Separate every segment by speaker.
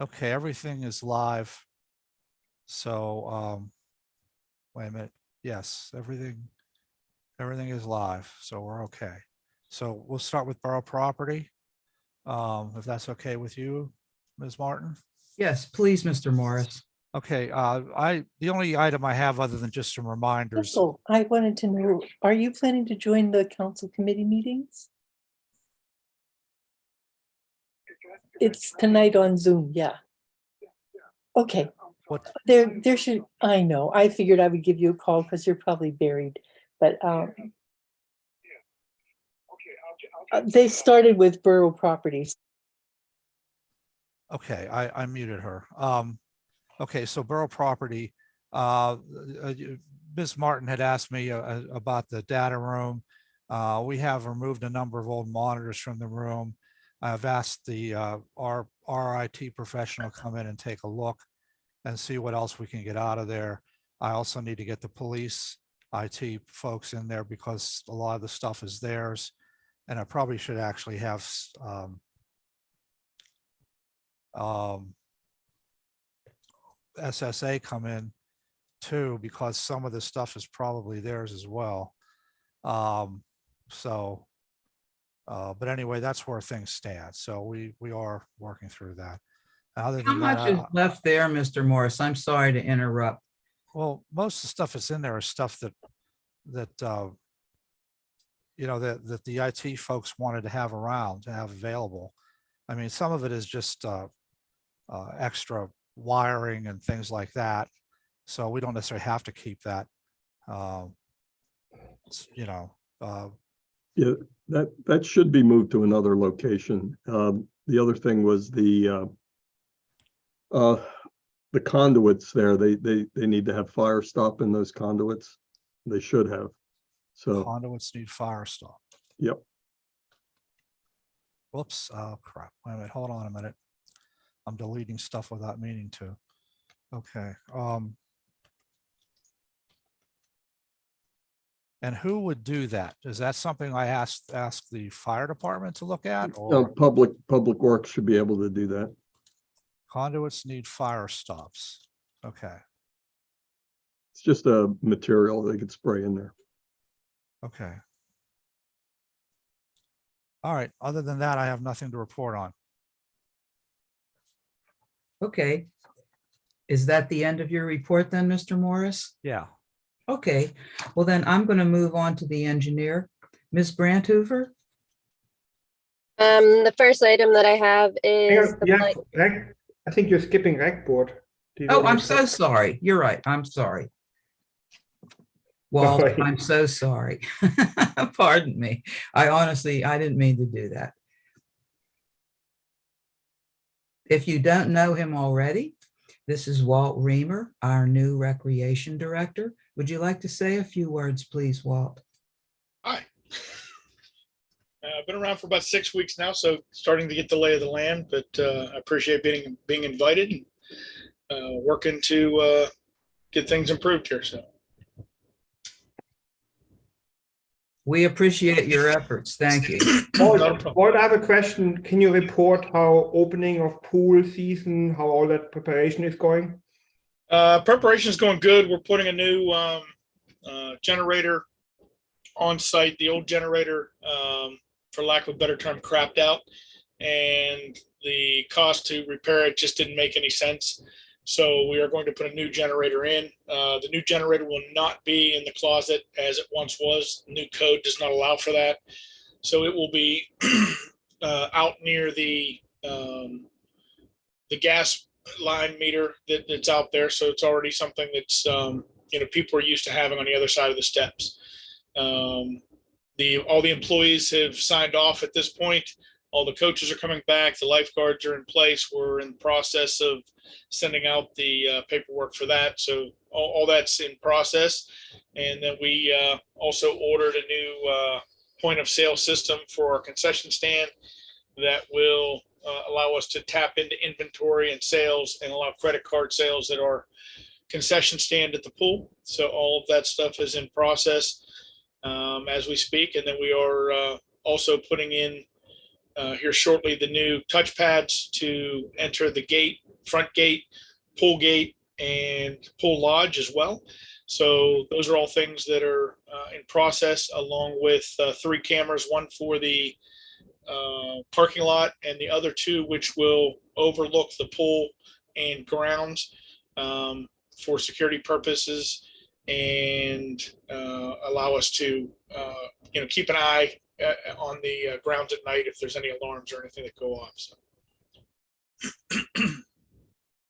Speaker 1: Okay, everything is live. So, wait a minute. Yes, everything is live, so we're okay. So we'll start with borough property. If that's okay with you, Ms. Martin.
Speaker 2: Yes, please, Mr. Morris.
Speaker 1: Okay, the only item I have other than just some reminders.
Speaker 3: Crystal, I wanted to know, are you planning to join the council committee meetings? It's tonight on Zoom, yeah. Okay,
Speaker 1: What,
Speaker 3: there should, I know, I figured I would give you a call because you're probably buried, but they started with borough properties.
Speaker 1: okay, I muted her. Okay, so borough property, Ms. Martin had asked me about the data room. We have removed a number of old monitors from the room. I've asked our IT professional to come in and take a look and see what else we can get out of there. I also need to get the police IT folks in there because a lot of the stuff is theirs. And I probably should actually have SSA come in too, because some of the stuff is probably theirs as well. But anyway, that's where things stand. So we are working through that. Other
Speaker 2: How
Speaker 1: than that,
Speaker 2: much is left there, Mr. Morris? I'm sorry to interrupt.
Speaker 1: well, most of the stuff that's in there is stuff that you know, that the IT folks wanted to have around, to have available. I mean, some of it is just extra wiring and things like that. So we don't necessarily have to keep that. You know,
Speaker 4: Yeah, that should be moved to another location. The other thing was the conduits there. They need to have fire stop in those conduits. They should have. So,
Speaker 1: conduits need fire stop.
Speaker 4: yep.
Speaker 1: Whoops. Oh, crap. Wait a minute. Hold on a minute. I'm deleting stuff without meaning to. Okay. And who would do that? Is that something I ask the fire department to look at, or
Speaker 4: Public Works should be able to do that.
Speaker 1: conduits need fire stops? Okay.
Speaker 4: It's just a material they could spray in there.
Speaker 1: Okay. All right. Other than that, I have nothing to report on.
Speaker 2: Okay. Is that the end of your report then, Mr. Morris?
Speaker 1: Yeah.
Speaker 2: Okay, well then I'm going to move on to the engineer. Ms. Brandhover?
Speaker 5: The first item that I have
Speaker 6: Hang
Speaker 5: is
Speaker 6: on,
Speaker 5: the
Speaker 6: yeah,
Speaker 5: blank.
Speaker 6: rec, I think you're skipping rec board. Do you
Speaker 2: Oh,
Speaker 6: want
Speaker 2: I'm
Speaker 6: to
Speaker 2: so
Speaker 6: talk-
Speaker 2: sorry. You're right. I'm sorry. Walt,
Speaker 6: Sorry.
Speaker 2: I'm so sorry. Pardon me. I didn't mean to do that. If you don't know him already, this is Walt Reamer, our new recreation director. Would you like to say a few words, please, Walt?
Speaker 7: Hi. I've been around for about 6 weeks now, so starting to get the lay of the land, but I appreciate being invited and working to get things improved here. So
Speaker 2: We appreciate your efforts. Thank you.
Speaker 7: not a problem.
Speaker 6: Walt, I have a question. Can you report how opening of pool season, how all that preparation is going?
Speaker 7: Preparation is going good. We're putting a new generator on site. The old generator, for lack of a better term, crapped out, and the cost to repair it just didn't make any sense. So we are going to put a new generator in. The new generator will not be in the closet as it once was. New code does not allow for that. So it will be out near the gas line meter that's out there. So it's already something that's people are used to having on the other side of the steps. All the employees have signed off at this point. All the coaches are coming back. The lifeguards are in place. We're in the process of sending out the paperwork for that. So all that's in process. And then we also ordered a new point of sale system for our concession stand that will allow us to tap into inventory and sales and allow credit card sales at our concession stand at the pool. So all of that stuff is in process as we speak. And then we are also putting in here shortly the new touchpads to enter the gate, front gate, pool gate, and pool lodge as well. So those are all things that are in process, along with 3 cameras, one for the parking lot and the other 2 which will overlook the pool and grounds for security purposes, and allow us to keep an eye on the grounds at night if there's any alarms or anything that go off. So.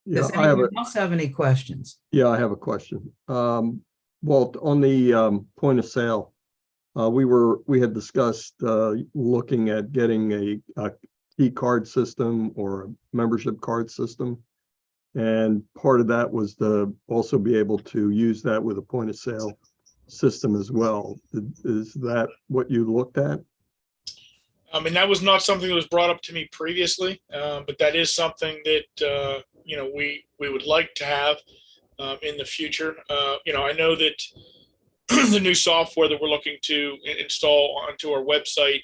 Speaker 4: Yeah,
Speaker 2: Does
Speaker 4: I have a,
Speaker 2: anyone else have any questions?
Speaker 4: yeah, I have a question. Walt, on the point of sale, we had discussed looking at getting a key card system or a membership card system. And part of that was to also be able to use that with a point of sale system as well. Is that what you looked at?
Speaker 7: I mean, that was not something that was brought up to me previously, but that is something that we would like to have in the future. I know that the new software that we're looking to install onto our website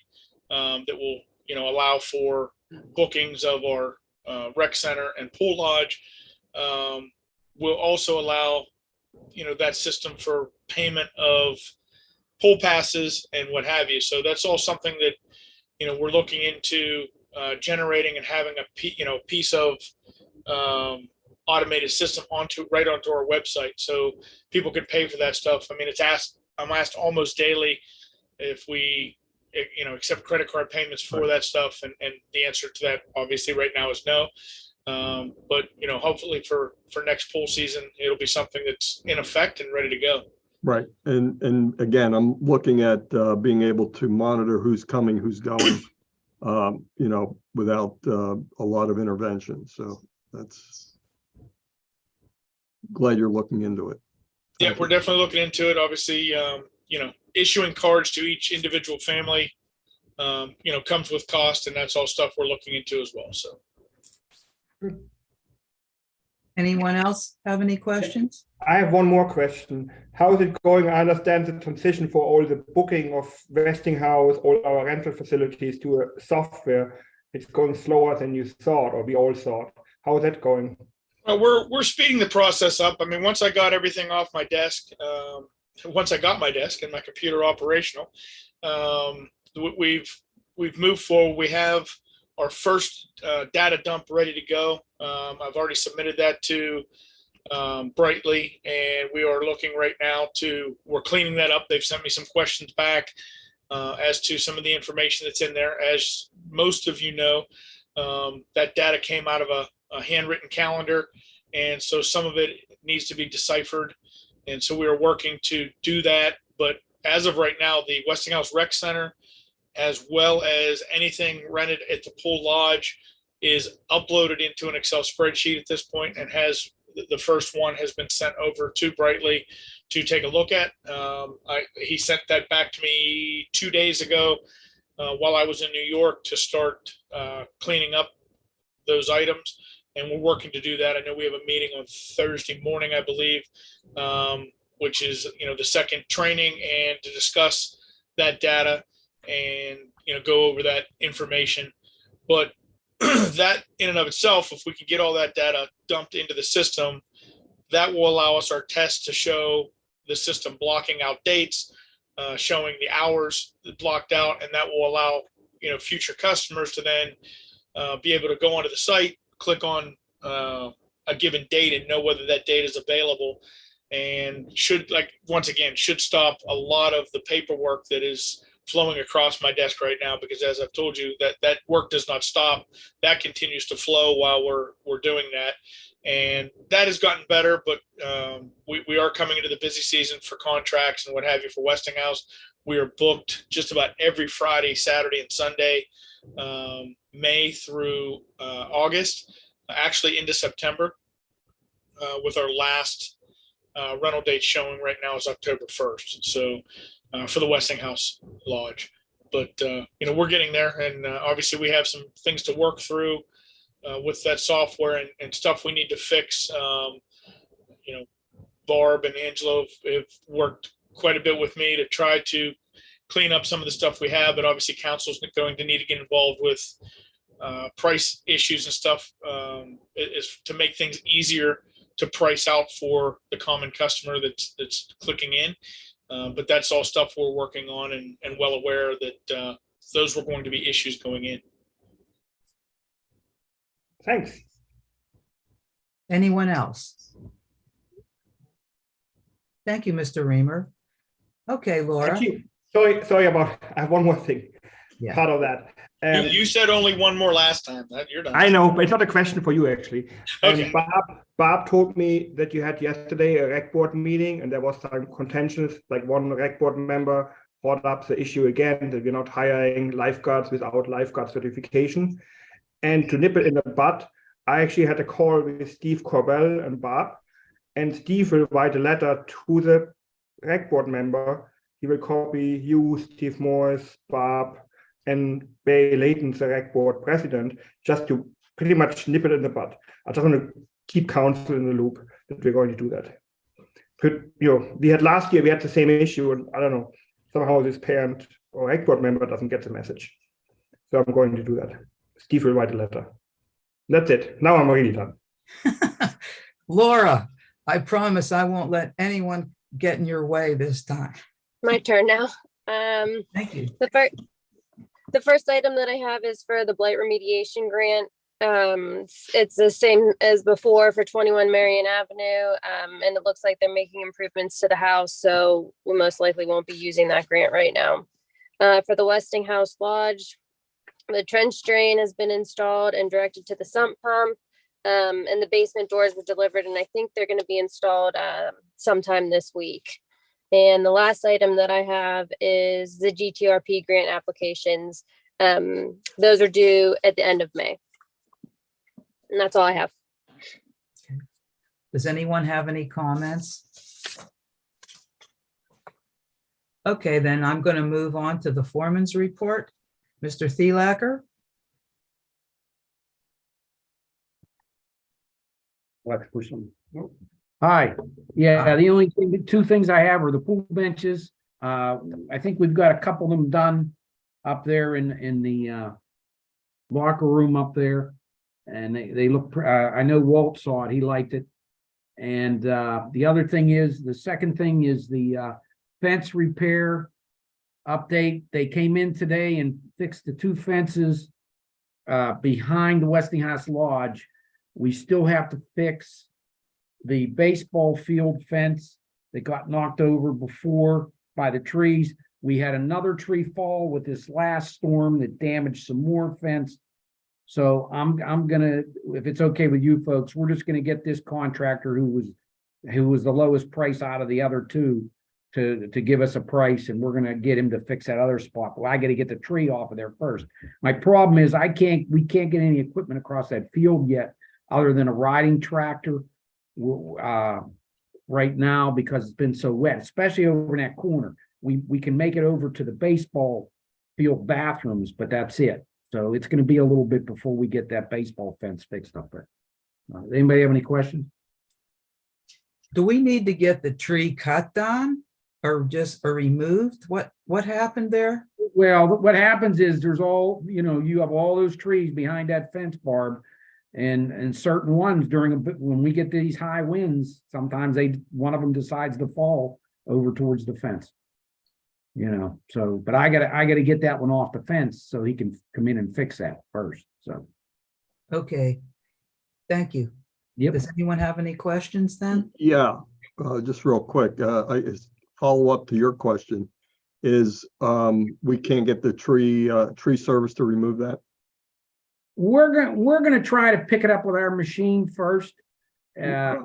Speaker 7: that will allow for bookings of our rec center and pool lodge will also allow that system for payment of pool passes and what have you. So that's all something that we're looking into generating and having a piece of automated system right onto our website, so people could pay for that stuff. I mean, I'm asked almost daily if we accept credit card payments for that stuff, and the answer to that obviously right now is no. But hopefully for next pool season, it'll be something that's in effect and ready to go.
Speaker 4: Right. And again, I'm looking at being able to monitor who's coming, who's going, without a lot of intervention. So that's glad you're looking into it.
Speaker 7: Yeah, we're definitely looking into it. Obviously, issuing cards to each individual family, comes with cost, and that's all stuff we're looking into as well. So.
Speaker 2: Anyone else have any questions?
Speaker 6: I have one more question. How is it going? I understand the transition for all the booking of Westinghouse, all our rental facilities to a software. It's going slower than you thought, or we all thought. How is that going?
Speaker 7: Well, we're speeding the process up. I mean, once I got everything off my desk, once I got my desk and my computer operational, we've moved forward. We have our first data dump ready to go. I've already submitted that to Brightly, and we are looking right now we're cleaning that up. They've sent me some questions back as to some of the information that's in there. As most of you know, that data came out of a handwritten calendar, and so some of it needs to be deciphered, and so we are working to do that. But as of right now, the Westinghouse Rec Center, as well as anything rented at the pool lodge, is uploaded into an Excel spreadsheet at this point, and the first one has been sent over to Brightly to take a look at. He sent that back to me 2 days ago while I was in New York to start cleaning up those items, and we're working to do that. I know we have a meeting on Thursday morning, I believe, which is the second training, and to discuss that data and go over that information. But that in and of itself, if we can get all that data dumped into the system, that will allow us our tests to show the system blocking out dates, showing the hours blocked out, and that will allow future customers to then be able to go onto the site, click on a given date, and know whether that date is available, and should stop a lot of the paperwork that is flowing across my desk right now, because as I've told you, that work does not stop. That continues to flow while we're doing that, and that has gotten better. But we are coming into the busy season for contracts and what have you for Westinghouse. We are booked just about every Friday, Saturday, and Sunday, May through August, actually into September, with our last rental date showing right now is October 1st. So for the Westinghouse Lodge, but we're getting there, and obviously we have some things to work through with that software and stuff we need to fix. Barb and Angelo have worked quite a bit with me to try to clean up some of the stuff we have, but obviously council's going to need to get involved with price issues and stuff, is to make things easier to price out for the common customer that's clicking in. But that's all stuff we're working on and well aware that those were going to be issues going in.
Speaker 6: Thanks.
Speaker 2: Anyone else? Thank you, Mr. Reamer. Okay, Laura.
Speaker 6: Actually, sorry about, I have one more thing,
Speaker 2: Yeah.
Speaker 6: part of that.
Speaker 7: You said only one more last time. You're done.
Speaker 6: I know, but it's not a question for you, actually.
Speaker 7: Okay.
Speaker 6: And Bob told me that you had yesterday a rec board meeting and there was some contentions, like one rec board member brought up the issue again that we're not hiring lifeguards without lifeguard certification. And to nip it in the bud, I actually had a call with Steve Corbell and Bob, and Steve will write a letter to the rec board member. He will copy you, Steve Morris, Bob, and Barry Layton, the rec board president, just to pretty much nip it in the bud. I just want to keep council in the loop that we're going to do that. But, we had last year, we had the same issue, and I don't know, somehow this parent or rec board member doesn't get the message. So I'm going to do that. Steve will write a letter. That's it. Now I'm really done.
Speaker 2: Laura, I promise I won't let anyone get in your way this time.
Speaker 5: My turn now.
Speaker 2: Thank you.
Speaker 5: The first item that I have is for the blight remediation grant. It's the same as before for 21 Marion Avenue. And it looks like they're making improvements to the house, so we most likely won't be using that grant right now. For the Westinghouse Lodge, the trench drain has been installed and directed to the sump pump. And the basement doors were delivered, and I think they're going to be installed sometime this week. And the last item that I have is the GTRP grant applications. Those are due at the end of May. And that's all I have.
Speaker 2: Does anyone have any comments? Okay, then I'm going to move on to the foreman's report. Mr. Thielacker?
Speaker 8: Hi, yeah, the only two things I have are the pool benches. I think we've got a couple of them done up there in the locker room up there. And they look, I know Walt saw it, he liked it. And the other thing is, the second thing is the fence repair update. They came in today and fixed the two fences behind the Westinghouse Lodge. We still have to fix the baseball field fence that got knocked over before by the trees. We had another tree fall with this last storm that damaged some more fence. So I'm gonna, if it's okay with you folks, we're just gonna get this contractor who was the lowest price out of the other two to give us a price, and we're gonna get him to fix that other spot. Well, I gotta get the tree off of there first. My problem is we can't get any equipment across that field yet, other than a riding tractor right now, because it's been so wet, especially over in that corner. We can make it over to the baseball field bathrooms, but that's it. So it's going to be a little bit before we get that baseball fence fixed up there. Anybody have any questions?
Speaker 2: Do we need to get the tree cut down or removed? What happened there?
Speaker 8: Well, what happens is there's all, you have all those trees behind that fence, Barb, and certain ones when we get these high winds, sometimes one of them decides to fall over towards the fence. So, but I gotta get that one off the fence so he can come in and fix that first. So,
Speaker 2: Okay, thank you.
Speaker 8: yep.
Speaker 2: Does anyone have any questions then?
Speaker 4: Yeah, just real quick, I follow up to your question is, we can't get the tree service to remove that?
Speaker 8: We're gonna try to pick it up with our machine first. I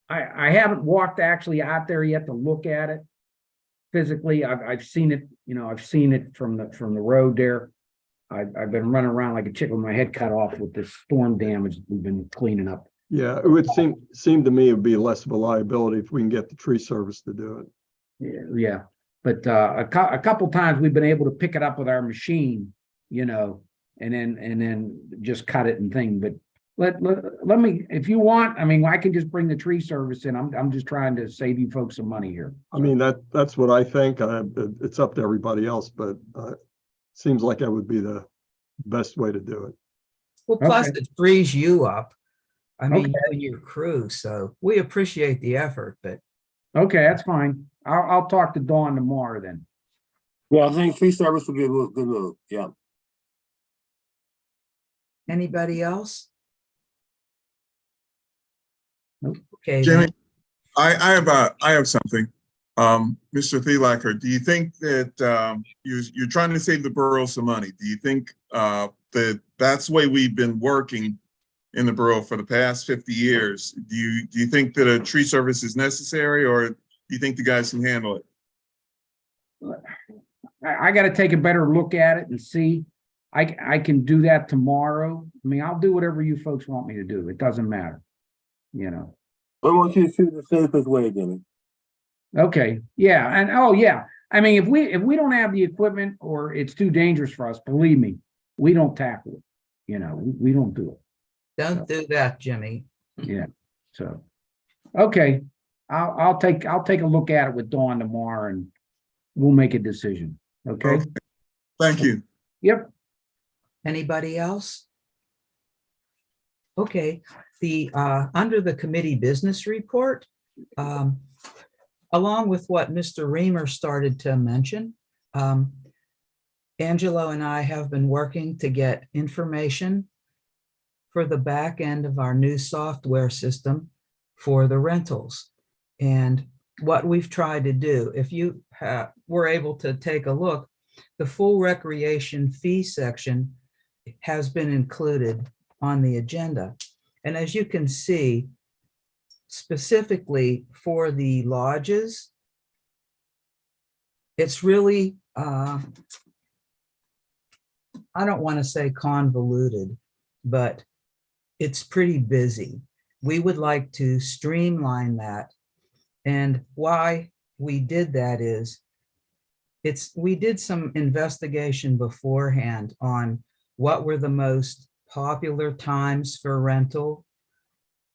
Speaker 8: haven't walked actually out there yet to look at it physically. I've seen it, I've seen it from the road there. I've been running around like a chicken with my head cut off with this storm damage we've been cleaning up.
Speaker 4: Yeah, it would seem to me it would be less of a liability if we can get the tree service to do it.
Speaker 8: Yeah. But a couple times we've been able to pick it up with our machine, and then just cut it and thing. But let me, if you want, I mean, I can just bring the tree service in. I'm just trying to save you folks some money here.
Speaker 4: I mean, that's what I think. It's up to everybody else, but seems like that would be the best way to do it.
Speaker 2: Well, plus
Speaker 8: Okay.
Speaker 2: it frees you up. I mean,
Speaker 8: Okay.
Speaker 2: you and your crew, so we appreciate the effort, but
Speaker 8: Okay, that's fine. I'll talk to Dawn tomorrow then.
Speaker 9: Yeah, I think tree service would be a good move. Yeah.
Speaker 2: anybody else?
Speaker 8: Nope.
Speaker 2: Okay,
Speaker 10: Jimmy,
Speaker 2: then.
Speaker 10: I have something. Mr. Thielacker, do you think that you're trying to save the borough some money? Do you think that that's the way we've been working in the borough for the past 50 years? Do you think that a tree service is necessary, or do you think the guys can handle it?
Speaker 8: I got to take a better look at it and see. I can do that tomorrow. I mean, I'll do whatever you folks want me to do. It doesn't matter. You know.
Speaker 9: I want you to choose the safest way, Jimmy.
Speaker 8: Okay, yeah, and oh yeah. I mean, if we don't have the equipment or it's too dangerous for us, believe me, we don't tackle it. You know, we don't do it.
Speaker 2: Don't do that, Jimmy.
Speaker 8: Yeah. So, okay, I'll take a look at it with Dawn tomorrow and we'll make a decision. Okay.
Speaker 10: Okay. Thank you.
Speaker 8: Yep.
Speaker 2: Anybody else? Okay, under the committee business report, along with what Mr. Reamer started to mention, Angelo and I have been working to get information for the back end of our new software system for the rentals. And what we've tried to do, if you were able to take a look, the full recreation fee section has been included on the agenda. And as you can see, specifically for the lodges, it's really, I don't want to say convoluted, but it's pretty busy. We would like to streamline that. And why we did that is, we did some investigation beforehand on what were the most popular times for rental,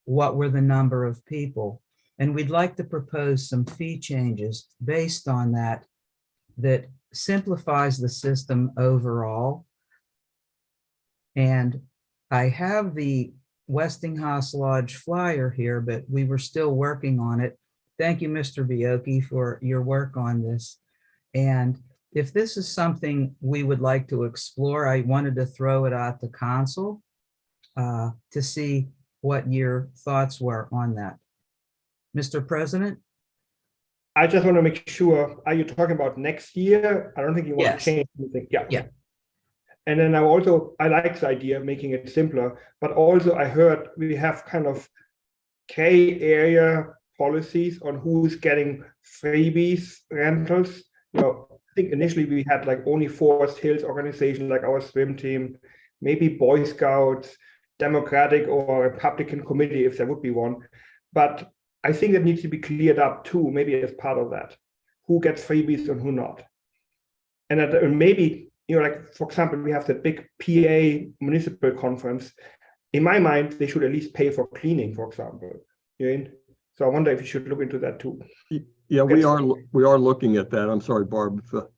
Speaker 2: what were the number of people, and we'd like to propose some fee changes based on that, that simplifies the system overall. And I have the Westinghouse Lodge flyer here, but we were still working on it. Thank you, Mr. Bioki, for your work on this. And if this is something we would like to explore, I wanted to throw it at the council to see what your thoughts were on that. Mr. President?
Speaker 6: I just want to make sure, are you talking about next year? I don't think you want
Speaker 2: Yes.
Speaker 6: to change anything. Yeah.
Speaker 2: Yeah.
Speaker 6: And then I like the idea of making it simpler, but also I heard we have kind of gray area policies on who's getting freebies rentals. You know, I think initially we had like only Forest Hills organization, like our swim team, maybe Boy Scouts, Democratic or Republican committee, if there would be one. But I think that needs to be cleared up too, maybe as part of that, who gets freebies and who not. And that maybe, you know, like, for example, we have that big PA municipal conference. In my mind, they should at least pay for cleaning, for example. You know? So I wonder if you should look into that too.
Speaker 4: Yeah, we are looking at that. I'm sorry, Barb, to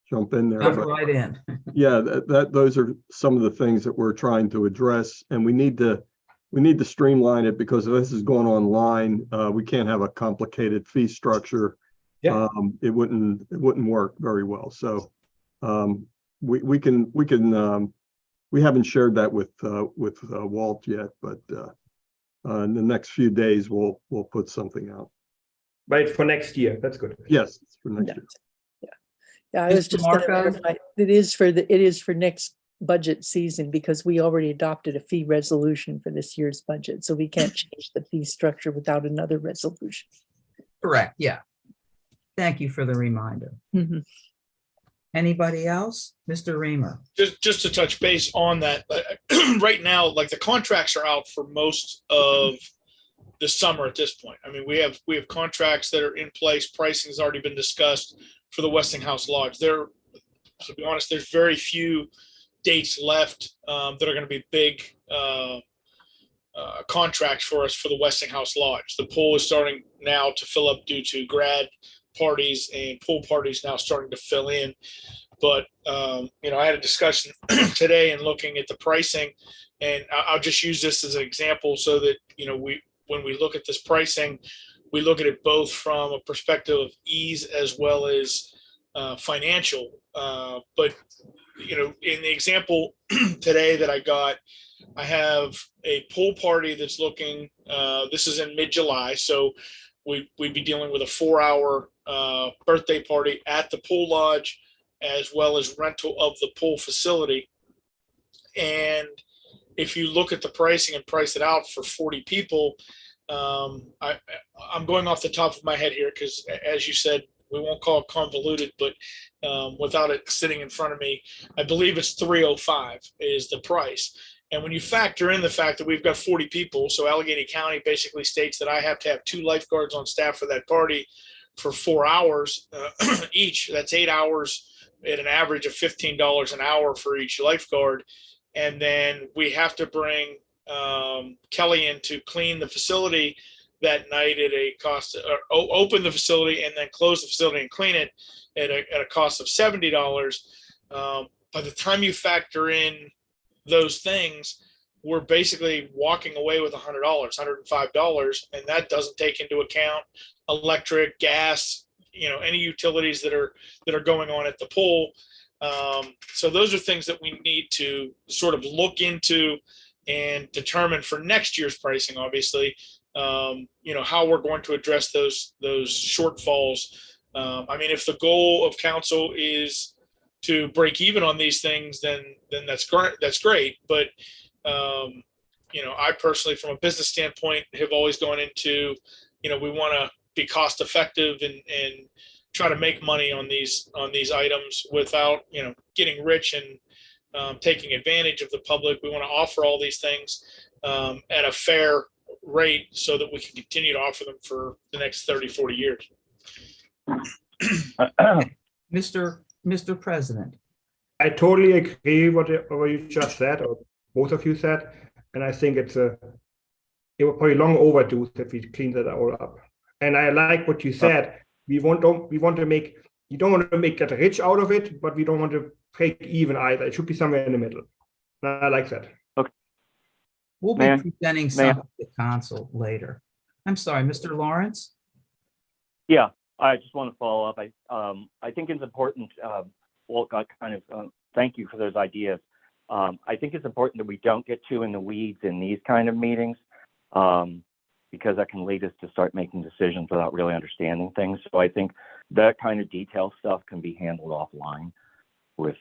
Speaker 4: jump in there.
Speaker 2: Jump
Speaker 4: but
Speaker 2: right in.
Speaker 4: yeah, those are some of the things that we're trying to address, and we need to streamline it, because if this is going online, we can't have a complicated fee structure.
Speaker 6: Yeah.
Speaker 4: It wouldn't work very well. So we haven't shared that with Walt yet, but in the next few days we'll put something out.
Speaker 6: Right, for next year. That's good.
Speaker 4: Yes, it's for next
Speaker 3: Yeah.
Speaker 4: year.
Speaker 3: Yeah, I was
Speaker 2: Mr.
Speaker 3: just gonna
Speaker 2: Marco?
Speaker 3: verify, it is for next budget season, because we already adopted a fee resolution for this year's budget, so we can't change the fee structure without another resolution.
Speaker 2: Correct, yeah. Thank you for the reminder.
Speaker 3: Mhm.
Speaker 2: Anybody else? Mr. Reamer?
Speaker 7: Just to touch base on that, right now, like the contracts are out for most of the summer at this point. I mean, we have contracts that are in place. Pricing has already been discussed for the Westinghouse Lodge. To be honest, there's very few dates left that are going to be big contracts for us for the Westinghouse Lodge. The pool is starting now to fill up due to grad parties and pool parties now starting to fill in. But, I had a discussion today and looking at the pricing, and I'll just use this as an example so that, when we look at this pricing, we look at it both from a perspective of ease as well as financial. But, in the example today that I got, I have a pool party that's looking, this is in mid-July, so we'd be dealing with a 4-hour birthday party at the pool lodge, as well as rental of the pool facility. And if you look at the pricing and price it out for 40 people, I'm going off the top of my head here because, as you said, we won't call it convoluted, but without it sitting in front of me, I believe it's $305 is the price. And when you factor in the fact that we've got 40 people, so Allegheny County basically states that I have to have 2 lifeguards on staff for that party for 4 hours each. That's 8 hours at an average of $15 an hour for each lifeguard. And then we have to bring Kelly in to clean the facility that night at a cost, or open the facility and then close the facility and clean it at a cost of $70. By the time you factor in those things, we're basically walking away with $100, $105, and that doesn't take into account electric, gas, any utilities that are going on at the pool. So those are things that we need to sort of look into and determine for next year's pricing, obviously, how we're going to address those shortfalls. If the goal of council is to break even on these things, then that's great. But, I personally, from a business standpoint, have always gone into, we want to be cost effective and try to make money on these items without, getting rich and taking advantage of the public. We want to offer all these things at a fair rate so that we can continue to offer them for the next 30, 40 years.
Speaker 2: Mr. President.
Speaker 6: I totally agree what you just said, or both of you said, and I think it was probably long overdue that we cleaned that all up. And I like what you said. You don't want to make get rich out of it, but we don't want to break even either. It should be somewhere in the middle. I like that.
Speaker 9: Okay.
Speaker 2: We'll be presenting something to council later. I'm sorry, Mr. Lawrence?
Speaker 11: Yeah, I just want to follow up. I think it's important, Walt got thank you for those ideas. I think it's important that we don't get too in the weeds in these kind of meetings, because that can lead us to start making decisions without really understanding things. So I think that kind of detail stuff can be handled offline with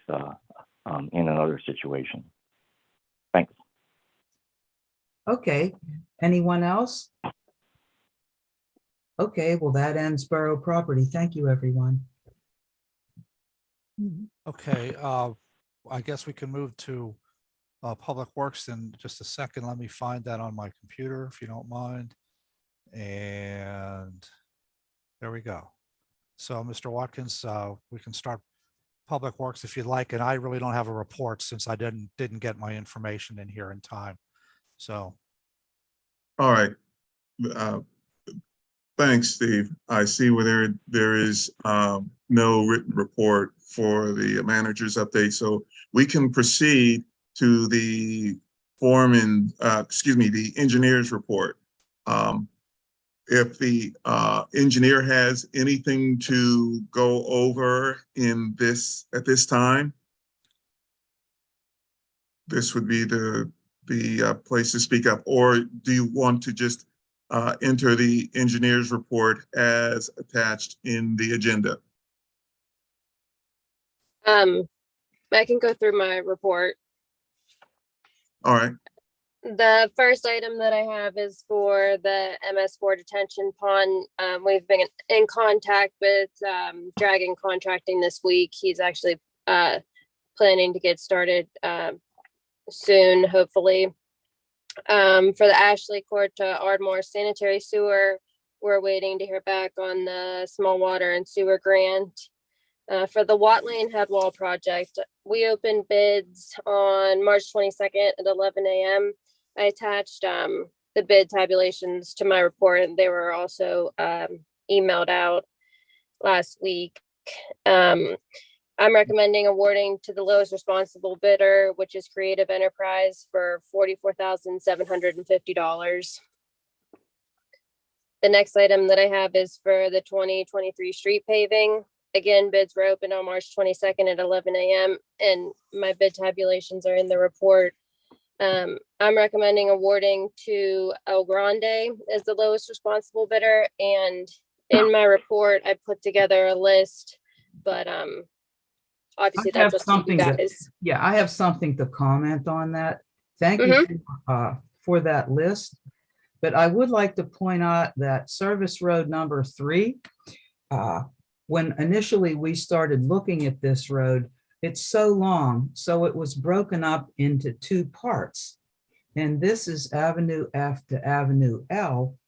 Speaker 11: in another situation. Thanks.
Speaker 2: Okay, anyone else? Okay, well, that ends borough property. Thank you, everyone.
Speaker 1: Okay, I guess we can move to Public Works in just a second. Let me find that on my computer, if you don't mind. And there we go. So, Mr. Watkins, we can start Public Works if you'd like. And I really don't have a report since I didn't get my information in here in time. So.
Speaker 10: All right. Thanks, Steve. I see where there is no written report for the manager's update. So we can proceed to the the engineer's report. If the engineer has anything to go over at this time, this would be the place to speak up. Or do you want to just enter the engineer's report as attached in the agenda?
Speaker 5: I can go through my report.
Speaker 10: All right.
Speaker 5: The first item that I have is for the MS4 detention pond. We've been in contact with Dragon Contracting this week. He's actually planning to get started soon, hopefully. For the Ashley Court to Ardmore sanitary sewer, we're waiting to hear back on the small water and sewer grant. For the Watt Lane head wall project, we opened bids on March 22nd at 11 a.m. I attached the bid tabulations to my report, and they were also emailed out last week. I'm recommending awarding to the lowest responsible bidder, which is Creative Enterprise, for $44,750. The next item that I have is for the 2023 street paving. Again, bids were opened on March 22nd at 11 a.m. and my bid tabulations are in the report. I'm recommending awarding to El Grande as the lowest responsible bidder. And in my report, I put together a list, but obviously
Speaker 2: I have
Speaker 5: that's up to you
Speaker 2: something
Speaker 5: guys.
Speaker 2: Yeah, I have something to comment on that. Thank you for that list. But I would like to point out that Service Road number 3, when initially we started looking at this road, it's so long, so it was broken up into 2 parts. And this is Avenue F to Avenue L.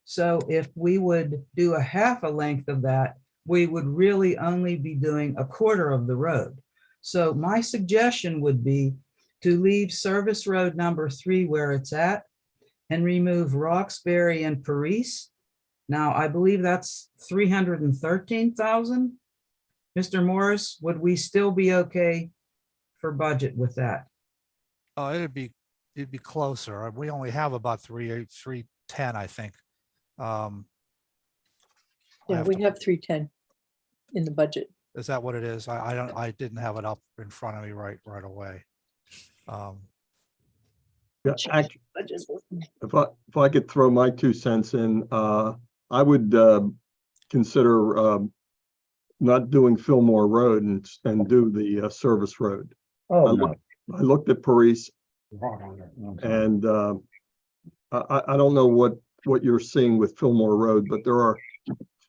Speaker 2: So if we would do a half a length of that, we would really only be doing a quarter of the road. So my suggestion would be to leave Service Road number 3 where it's at and remove Roxbury and Paris. Now, I believe that's 313,000. Mr. Morris, would we still be okay for budget with that?
Speaker 1: Oh, it'd be closer. We only have about 310, I think. I
Speaker 3: Yeah,
Speaker 1: have
Speaker 3: we
Speaker 1: to-
Speaker 3: have 310 in the budget.
Speaker 1: Is that what it is? I didn't have it up in front of me right away.
Speaker 4: Yeah, if I could throw my 2 cents in, I would consider not doing Fillmore Road and do the Service Road.
Speaker 8: Oh, no.
Speaker 4: I looked at Paris
Speaker 8: Wrong on there. No, I'm sorry.
Speaker 4: and I don't know what you're seeing with Fillmore Road, but there are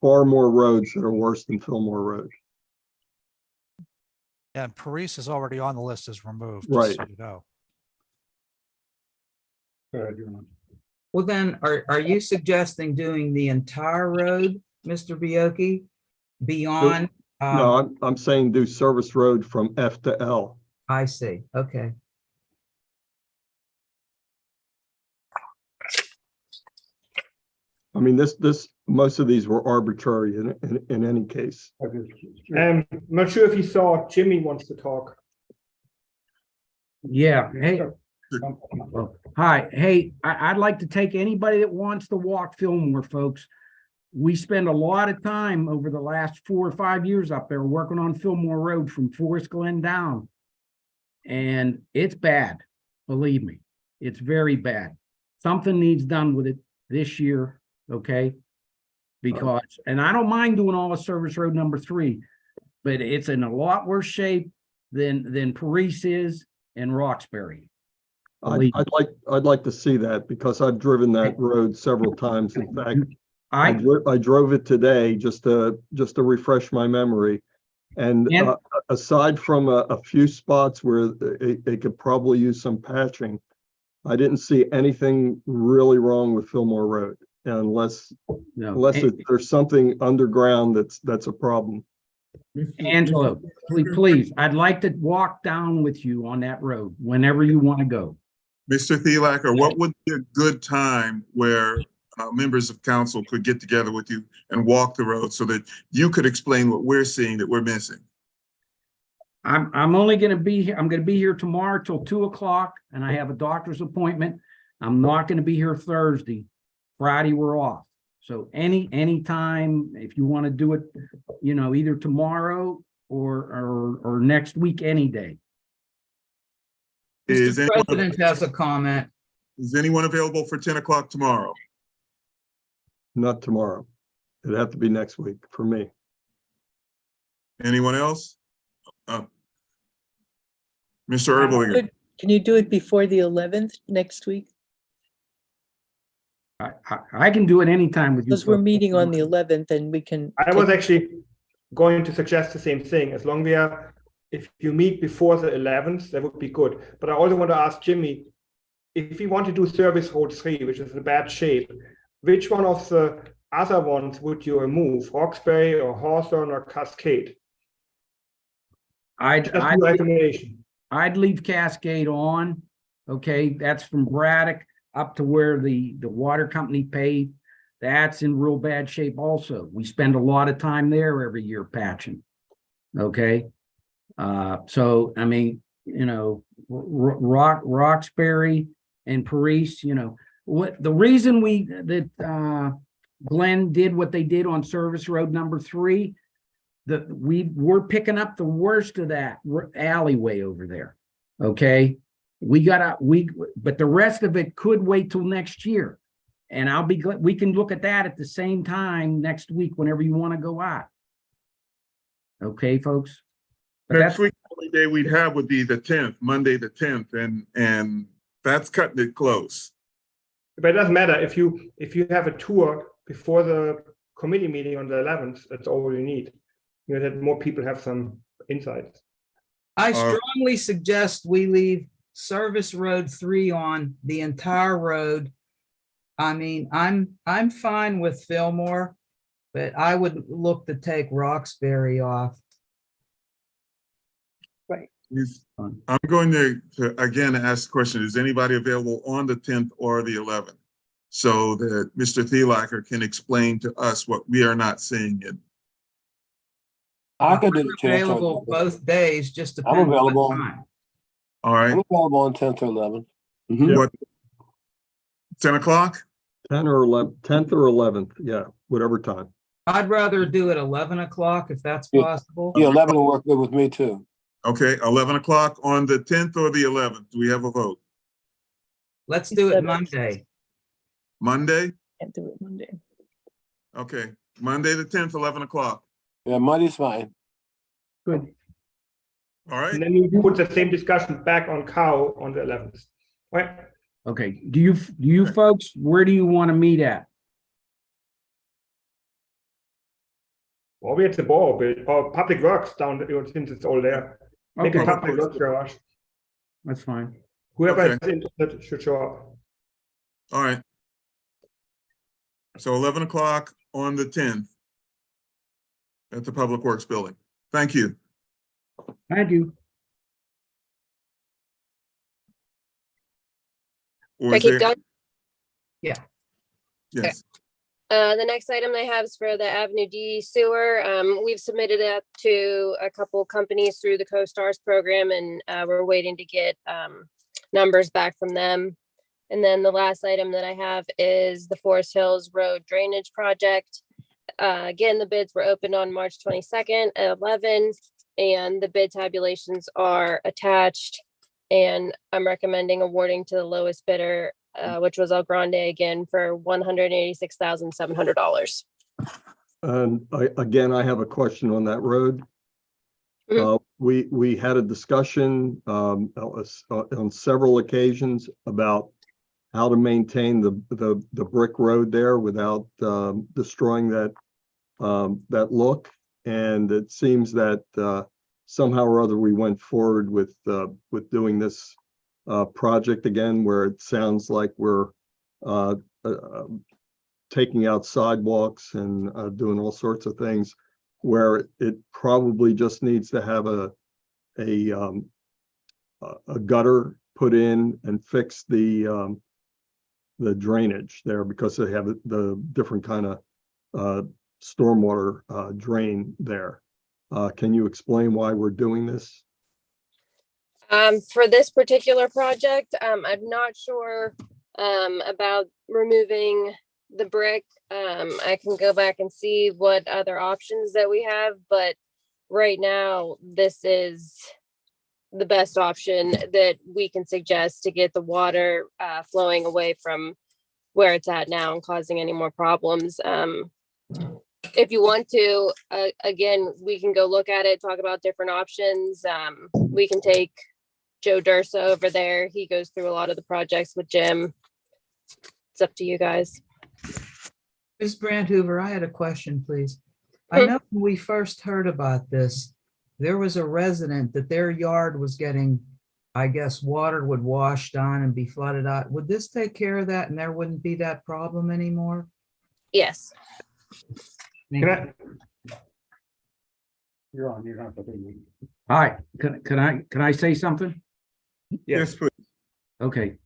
Speaker 4: far more roads that are worse than Fillmore Road.
Speaker 1: And Paris is already on the list as removed.
Speaker 4: Right.
Speaker 1: Just so you know.
Speaker 2: Well, then, are you suggesting doing the entire road, Mr. Bioki, beyond?
Speaker 4: No, I'm saying do Service Road from F to L.
Speaker 2: I see, okay.
Speaker 4: I mean, most of these were arbitrary in any case.
Speaker 6: I'm not sure if you saw Jimmy wants to talk.
Speaker 8: Yeah, hey. Hi, hey, I'd like to take anybody that wants to walk Fillmore, folks. We spend a lot of time over the last 4 or 5 years up there working on Fillmore Road from Forest Glen down. And it's bad, believe me, it's very bad. Something needs done with it this year, okay? Because, and I don't mind doing all of Service Road number 3, but it's in a lot worse shape than Paris is and Roxbury.
Speaker 4: I'd like to see that because I've driven that road several times. In fact, I drove it today just to refresh my memory. And aside from a few spots where they could probably use some patching, I didn't see anything really wrong with Fillmore Road unless there's something underground that's a problem.
Speaker 8: Angelo, please, I'd like to walk down with you on that road whenever you want to go.
Speaker 10: Mr. Thielacker, what would be a good time where members of council could get together with you and walk the road so that you could explain what we're seeing that we're missing?
Speaker 8: I'm only going to be here. I'm going to be here tomorrow till 2 o'clock and I have a doctor's appointment. I'm not going to be here Thursday. Friday, we're off. So any time, if you want to do it, you know, either tomorrow or next week, any day.
Speaker 2: Mr. President has a comment.
Speaker 10: Is anyone available for 10 o'clock tomorrow?
Speaker 4: Not tomorrow. It'd have to be next week for me.
Speaker 10: Anyone else? Mr. Erblinger.
Speaker 3: Can you do it before the 11th next week?
Speaker 8: I can do it anytime with you.
Speaker 3: Because we're meeting on the 11th and we can.
Speaker 6: I was actually going to suggest the same thing. As long as if you meet before the 11th, that would be good. But I also want to ask Jimmy, if you want to do Service Road 3, which is in bad shape, which one of the other ones would you remove? Roxbury or Hawthorne or Cascade? I'd leave
Speaker 8: Cascade on. Okay, that's from Braddock up to where the water company paid, that's in real bad shape also. We spend a lot of time there every year patching. Okay. So, I mean, you know, Roxbury and Paris, you know, what the reason Glenn did what they did on Service Road number 3, that we're picking up the worst of that alleyway over there. Okay. But the rest of it could wait till next year. And I'll be glad we can look at that at the same time next week, whenever you want to go out. Okay, folks? But
Speaker 10: Next week, the only day we'd have would be the 10th, Monday, the 10th, and that's cutting it close.
Speaker 6: But it doesn't matter if you have a tour before the committee meeting on the 11th. That's all you need. You know, that more people have some insights.
Speaker 2: I strongly suggest we leave Service Road 3 on the entire road. I mean, I'm fine with Fillmore, but I would look to take Roxbury off.
Speaker 10: I'm going to again ask the question, is anybody available on the 10th or the 11th? So that Mr. Thielacker can explain to us what we are not seeing it.
Speaker 9: I could do
Speaker 2: I'm
Speaker 9: the 10th or
Speaker 2: available
Speaker 9: 11th.
Speaker 2: both days, just
Speaker 9: I'm
Speaker 2: depends on
Speaker 9: available.
Speaker 2: what time.
Speaker 10: All right,
Speaker 9: I'm available on 10th or 11th. Mhm.
Speaker 10: what, 10 o'clock?
Speaker 4: 10 or 11, 10th or 11th, yeah, whatever time.
Speaker 2: I'd rather do it 11 o'clock if that's
Speaker 9: Yeah.
Speaker 2: possible.
Speaker 9: Yeah, 11 will work good with me too.
Speaker 10: Okay, 11 o'clock on the 10th or the 11th. Do we have a vote?
Speaker 2: Let's do it Monday.
Speaker 10: Monday?
Speaker 3: Can't do it Monday.
Speaker 10: Okay, Monday the 10th, 11 o'clock.
Speaker 9: Yeah, Monday's fine.
Speaker 8: good.
Speaker 10: All right,
Speaker 6: And then you put the same discussion back on Cow on the 11th. Right?
Speaker 8: Okay, do you folks, where do you want to meet at?
Speaker 6: Or we at the ball bit or Public Works down there, since it's all there. Maybe
Speaker 8: Okay,
Speaker 6: Public Works garage.
Speaker 8: that's fine.
Speaker 6: Whoever
Speaker 10: Okay.
Speaker 6: is interested should show up.
Speaker 10: all right. So 11 o'clock on the 10th at the Public Works Building. Thank you.
Speaker 8: Thank you.
Speaker 10: Or
Speaker 5: I
Speaker 10: is
Speaker 5: keep
Speaker 10: there-
Speaker 5: going.
Speaker 10: Yes,
Speaker 5: The next item I have is for the Avenue D sewer. We've submitted it to a couple companies through the CoStars program, and we're waiting to get numbers back from them. And then the last item that I have is the Forest Hills Road Drainage Project. Again, the bids were opened on March 22nd at 11, and the bid tabulations are attached. And I'm recommending awarding to the lowest bidder, which was El Grande again for $186,700.
Speaker 4: And I have a question on that road.
Speaker 5: Mhm.
Speaker 4: We had a discussion on several occasions about how to maintain the brick road there without destroying that look. And it seems that somehow or other we went forward with doing this project again, where it sounds like we're taking out sidewalks and doing all sorts of things, where it probably just needs to have a gutter put in and fix the drainage there, because they have the different kind of stormwater drain there. Can you explain why we're doing this?
Speaker 5: For this particular project, I'm not sure about removing the brick. I can go back and see what other options that we have, but right now, this is the best option that we can suggest to get the water flowing away from where it's at now and causing any more problems. If you want to, again, we can go look at it, talk about different options. We can take Joe Dursa over there. He goes through a lot of the projects with Jim. It's up to you guys.
Speaker 2: Ms. Brandt Hoover, I had a question, please. I know when we first heard about this, there was a resident that their yard was getting, I guess, water would wash down and be flooded out. Would this take care of that and there wouldn't be that problem anymore?
Speaker 5: Yes.
Speaker 2: Thank
Speaker 6: Can
Speaker 2: you.
Speaker 6: I,
Speaker 8: You're on. Hi, can I say something?
Speaker 6: yes,
Speaker 10: yes, please.
Speaker 8: Okay.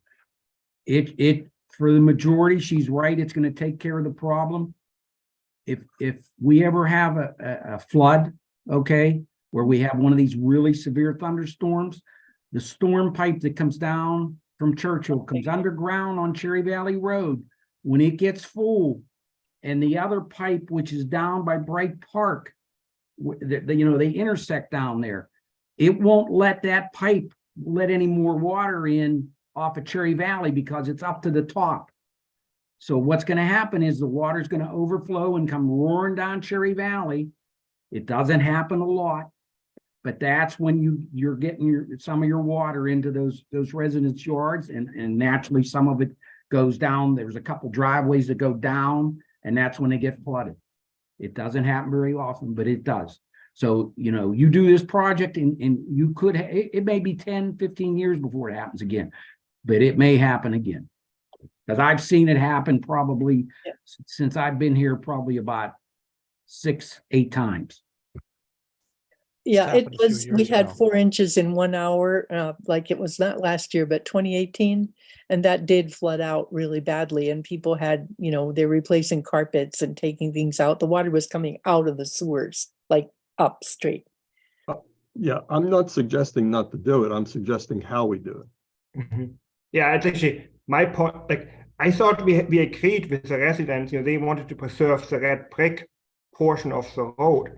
Speaker 8: It for the majority, she's right. It's gonna take care of the problem. If we ever have a flood, okay, where we have one of these really severe thunderstorms, the storm pipe that comes down from Churchill comes underground on Cherry Valley Road. When it gets full, and the other pipe, which is down by Bright Park, they intersect down there. It won't let that pipe let any more water in off of Cherry Valley because it's up to the top. So what's going to happen is the water's going to overflow and come roaring down Cherry Valley. It doesn't happen a lot, but that's when you're getting some of your water into those residents' yards, and naturally some of it goes down. There's a couple driveways that go down, and that's when they get flooded. It doesn't happen very often, but it does. So, you do this project and you could, it may be 10, 15 years before it happens again, but it may happen again. Because I've seen it happen probably since I've been here, probably about 6, 8 times.
Speaker 3: Yeah, it
Speaker 1: happened a few
Speaker 3: was, we
Speaker 1: years
Speaker 3: had
Speaker 1: ago.
Speaker 3: 4 inches in 1 hour, like it was not last year, but 2018. And that did flood out really badly. And people had, they're replacing carpets and taking things out. The water was coming out of the sewers, like up straight.
Speaker 4: Yeah, I'm not suggesting not to do it. I'm suggesting how we do it.
Speaker 6: Mhm. Yeah, it's actually my point. Like, I thought we agreed with the residents, they wanted to preserve the red brick portion of the road.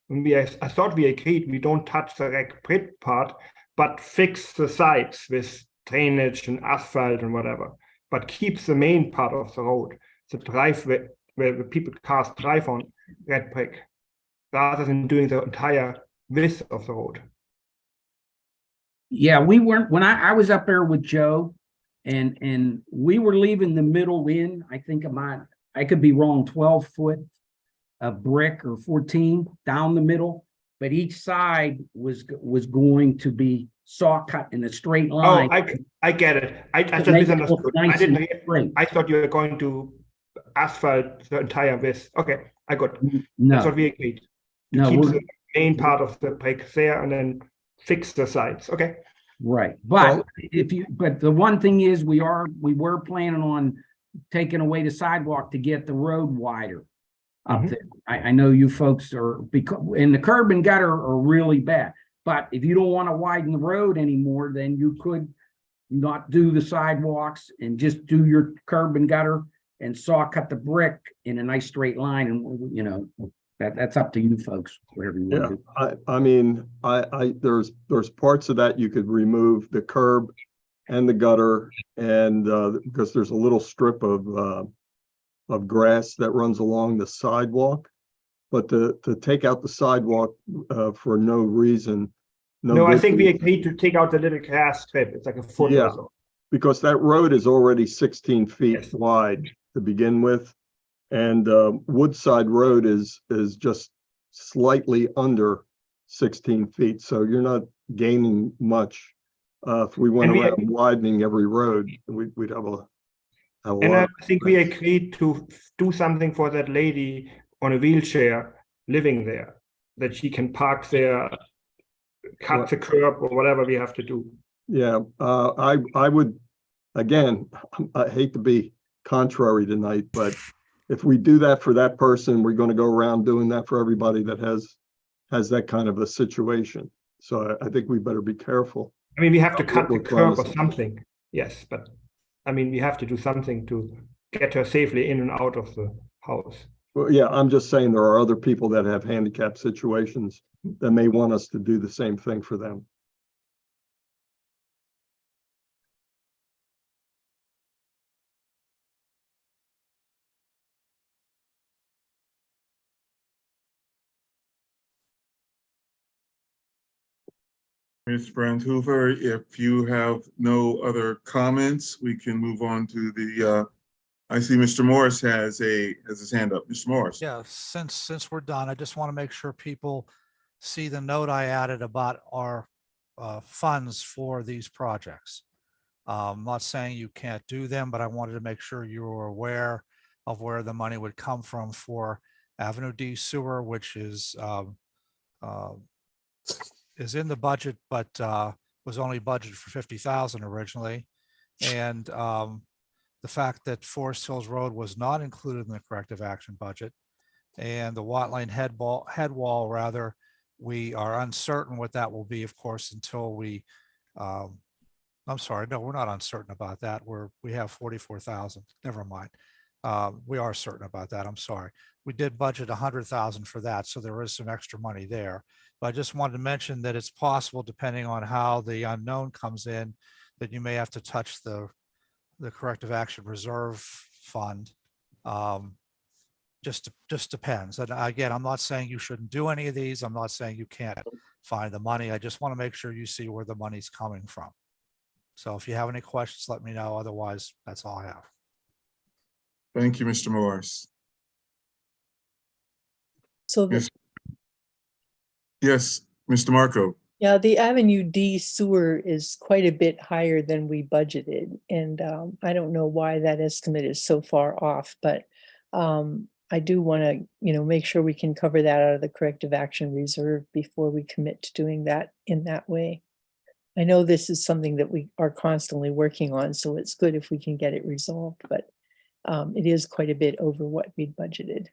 Speaker 6: And I thought we agreed we don't touch the red brick part, but fix the sides with drainage and asphalt and whatever, but keep the main part of the road, the driveway where the cars drive on, red brick, rather than doing the entire width of the road.
Speaker 8: Yeah, we weren't, when I was up there with Joe, and we were leaving the middle in, I think I could be wrong, 12 foot of brick or 14 down the middle, but each side was going to be saw cut in a straight line.
Speaker 6: Oh, I get it. I just
Speaker 8: make it look
Speaker 6: misunderstood.
Speaker 8: nice and straight.
Speaker 6: I thought you were going to asphalt the entire width. Okay, I got it. That's
Speaker 8: No,
Speaker 6: what we agreed. To
Speaker 8: no,
Speaker 6: keep
Speaker 8: we're
Speaker 6: the main part of the brick there and then fix the sides. Okay.
Speaker 8: right. But
Speaker 4: Well-
Speaker 8: but the one thing is we were planning on taking away the sidewalk to get the road wider up
Speaker 6: Mhm.
Speaker 8: there. I know you folks are, because, and the curb and gutter are really bad. But if you don't want to widen the road anymore, then you could not do the sidewalks and just do your curb and gutter and saw cut the brick in a nice straight line. And, that's up to you folks, whatever you
Speaker 4: Yeah,
Speaker 8: want to do.
Speaker 4: I mean, there's parts of that you could remove the curb and the gutter, and because there's a little strip of grass that runs along the sidewalk. But to take out the sidewalk for no reason.
Speaker 6: No, I
Speaker 4: good
Speaker 6: think we
Speaker 4: reason,
Speaker 6: agreed to take out the little grass strip. It's like a foot
Speaker 4: Yeah.
Speaker 6: or so.
Speaker 4: because that road is already 16 feet
Speaker 6: Yes.
Speaker 4: wide to begin with. And Woodside Road is just slightly under 16 feet. So you're not gaining much. If we went
Speaker 6: And we-
Speaker 4: around widening every road, we'd have a
Speaker 6: And
Speaker 4: lot.
Speaker 6: I think we agreed to do something for that lady on a wheelchair living there, that she can park there, cut
Speaker 4: Right.
Speaker 6: the curb or whatever we have to do.
Speaker 4: Yeah, I would, again, I hate to be contrary tonight, but if we do that for that person, we're gonna go around doing that for everybody that has that kind of a situation. So I think we better be careful.
Speaker 6: I mean, we have to
Speaker 4: What
Speaker 6: cut the
Speaker 4: we're
Speaker 6: curb or
Speaker 4: promising.
Speaker 6: something. Yes, but I mean, we have to do something to get her safely in and out of the house.
Speaker 4: Well, yeah, I'm just saying there are other people that have handicap situations that may want us to do the same thing for them.
Speaker 10: Ms. Brand Hoover, if you have no other comments, we can move on to the, I see Mr. Morris has his hand up. Mr. Morris.
Speaker 1: Yeah, since we're done, I just want to make sure people see the note I added about our funds for these projects. I'm not saying you can't do them, but I wanted to make sure you were aware of where the money would come from for Avenue D sewer, which is in the budget, but was only budgeted for 50,000 originally. And the the fact that Forest Hills Road was not included in the corrective action budget. And the Watline head wall, rather, we are uncertain what that will be, of course, until we, I'm sorry, no, we're not uncertain about that. We have 44,000, never mind. We are certain about that, I'm sorry. We did budget 100,000 for that, so there is some extra money there. But I just wanted to mention that it's possible, depending on how the unknown comes in, that you may have to touch the corrective action reserve fund. Just depends. And again, I'm not saying you shouldn't do any of these. I'm not saying you can't find the money. I just want to make sure you see where the money's coming from. So if you have any questions, let me know. Otherwise, that's all I have.
Speaker 10: Thank you, Mr. Morris.
Speaker 3: So,
Speaker 10: Yes. Yes, Mr. Marco.
Speaker 3: yeah, the Avenue D sewer is quite a bit higher than we budgeted. And I don't know why that estimate is so far off, but I do want to, make sure we can cover that out of the corrective action reserve before we commit to doing that in that way. I know this is something that we are constantly working on, so it's good if we can get it resolved, but it is quite a bit over what we'd budgeted.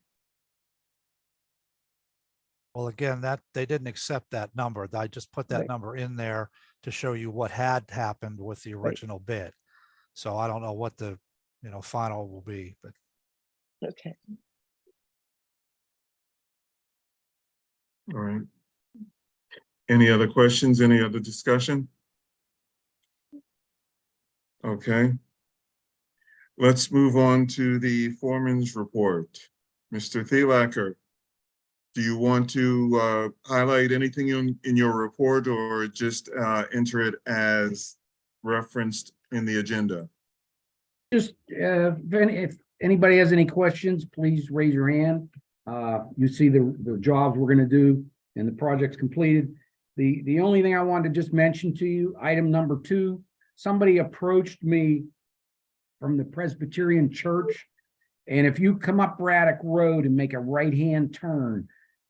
Speaker 1: Well, again, that they didn't accept that number. I just put that
Speaker 3: Right.
Speaker 1: number in there to show you what had happened with the original bid. So I don't know what the, final will be, but
Speaker 3: Okay.
Speaker 10: All right. Any other questions? Any other discussion? Okay. Let's move on to the foreman's report. Mr. Thielacker, do you want to highlight anything in your report or just enter it as referenced in the agenda?
Speaker 8: Just, if anybody has any questions, please raise your hand. You see the jobs we're gonna do and the project's completed. The only thing I wanted to just mention to you, item number 2, somebody approached me from the Presbyterian Church. And if you come up Braddock Road and make a right-hand turn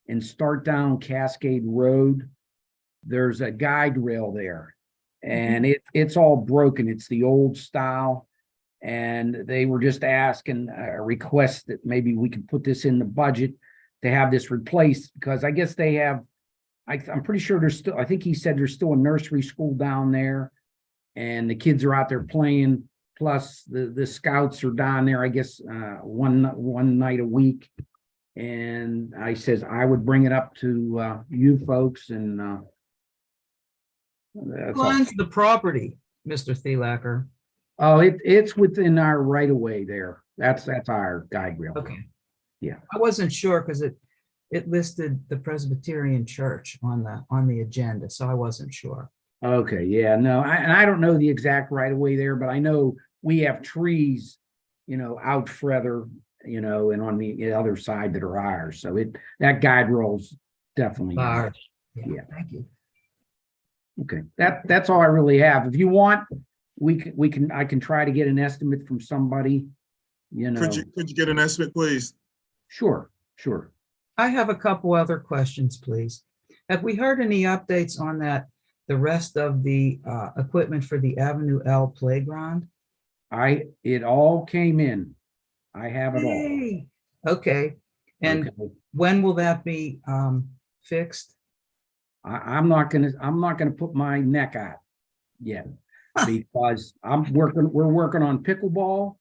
Speaker 8: and start down Cascade Road, there's a guide rail there. And it's all broken. It's the old style. And they were just asking a request that maybe we could put this in the budget to have this replaced, because I guess they have, I'm pretty sure there's still, I think he said there's still a nursery school down there and the kids are out there playing. Plus the scouts are down there, I guess, one night a week. And I says, I would bring it up to you folks and that's
Speaker 2: Who
Speaker 8: all.
Speaker 2: owns the property, Mr. Thielacker?
Speaker 8: Oh, it's within our right of way there. That's our guide rail.
Speaker 2: Okay.
Speaker 8: Yeah.
Speaker 2: I wasn't sure because it listed the Presbyterian Church on the agenda, so I wasn't sure.
Speaker 8: Okay, yeah, no, and I don't know the exact right of way there, but I know we have trees, out further, and on the other side that are ours. So that guide rail's definitely ours. Yeah.
Speaker 2: Thank you.
Speaker 8: Okay, that's all I really have. If you want, I can try to get an estimate from somebody,
Speaker 10: Could you get an estimate, please?
Speaker 8: Sure.
Speaker 2: I have a couple other questions, please. Have we heard any updates on the rest of the equipment for the Avenue L playground?
Speaker 8: It all came in. I have it all.
Speaker 2: Yay. Okay. And
Speaker 8: Okay.
Speaker 2: when will that be fixed?
Speaker 8: I'm not gonna put my neck out yet because we're working on pickleball.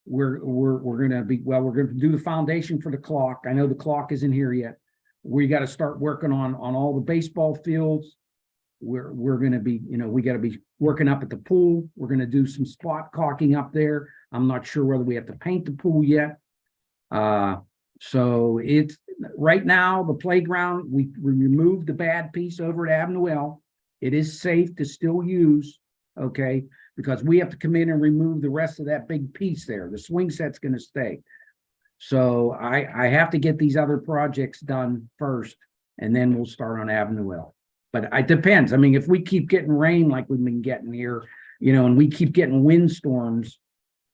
Speaker 8: We're gonna do the foundation for the clock. I know the clock isn't here yet. We got to start working on all the baseball fields. We're gonna be, we got to be working up at the pool. We're gonna do some spot caulking up there. I'm not sure whether we have to paint the pool yet. So it's right now, the playground, we removed the bad piece over at Avenue L. It is safe to still use, okay? Because we have to come in and remove the rest of that big piece there. The swing set's gonna stay. So I have to get these other projects done first, and then we'll start on Avenue L. But it depends. I mean, if we keep getting rain like we've been getting here, and we keep getting windstorms,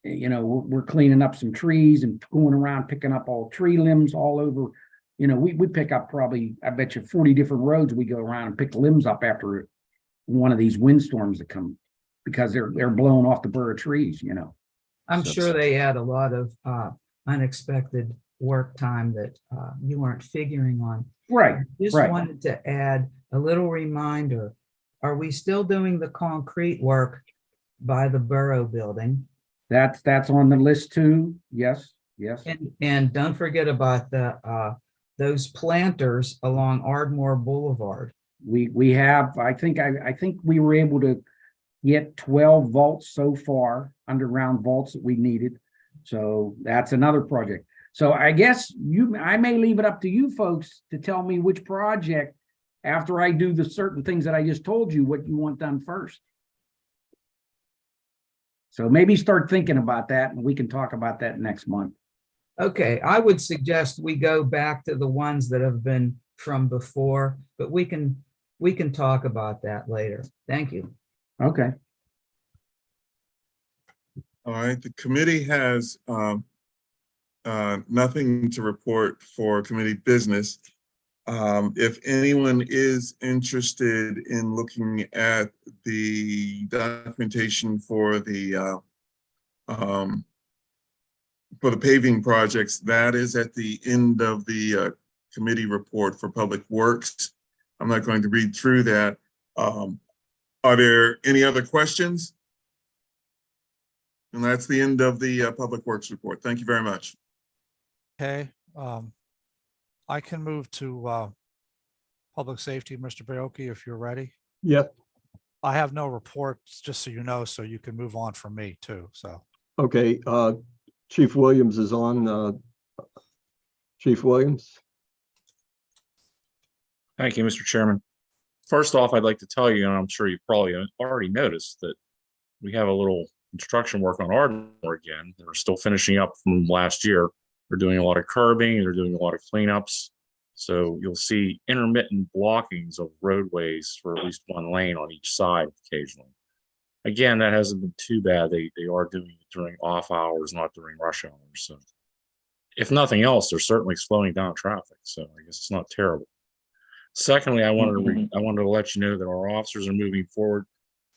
Speaker 8: we're cleaning up some trees and going around picking up all tree limbs all over. We pick up probably, I bet you 40 different roads. We go around and pick limbs up after one of these windstorms that come, because they're blowing off the burr of trees,
Speaker 2: I'm
Speaker 8: So-
Speaker 2: sure they had a lot of unexpected work time that you weren't figuring on.
Speaker 8: Right,
Speaker 2: Just
Speaker 8: right.
Speaker 2: wanted to add a little reminder. Are we still doing the concrete work by the Borough Building?
Speaker 8: That's on the list too. Yes, yes.
Speaker 2: And don't forget about the those planters along Ardmore Boulevard.
Speaker 8: We have, I think we were able to get 12 vaults so far, underground vaults that we needed. So that's another project. So I guess I may leave it up to you folks to tell me which project, after I do the certain things that I just told you, what you want done first. So maybe start thinking about that and we can talk about that next month.
Speaker 2: Okay, I would suggest we go back to the ones that have been from before, but we can talk about that later. Thank you.
Speaker 8: Okay.
Speaker 10: All right, the committee has nothing to report for committee business. If anyone is interested in looking at the documentation for the paving projects, that is at the end of the committee report for Public Works. I'm not going to read through that. Are there any other questions? And that's the end of the Public Works report. Thank you very much.
Speaker 1: Okay, I can move to public safety, Mr. Baoki, if you're ready.
Speaker 4: Yep.
Speaker 1: I have no reports, just so you know, so you can move on from me too, so.
Speaker 4: Okay, Chief Williams is on. Chief Williams.
Speaker 12: Thank you, Mr. Chairman. First off, I'd like to tell you, and I'm sure you've probably already noticed, that we have a little construction work on Ardmore again. They're still finishing up from last year. They're doing a lot of curbing, they're doing a lot of cleanups. So you'll see intermittent blockings of roadways for at least one lane on each side occasionally. Again, that hasn't been too bad. They are doing it during off hours, not during rush hours. So if nothing else, they're certainly slowing down traffic. So I guess it's not terrible. Secondly, I wanted to let you know that our officers are moving forward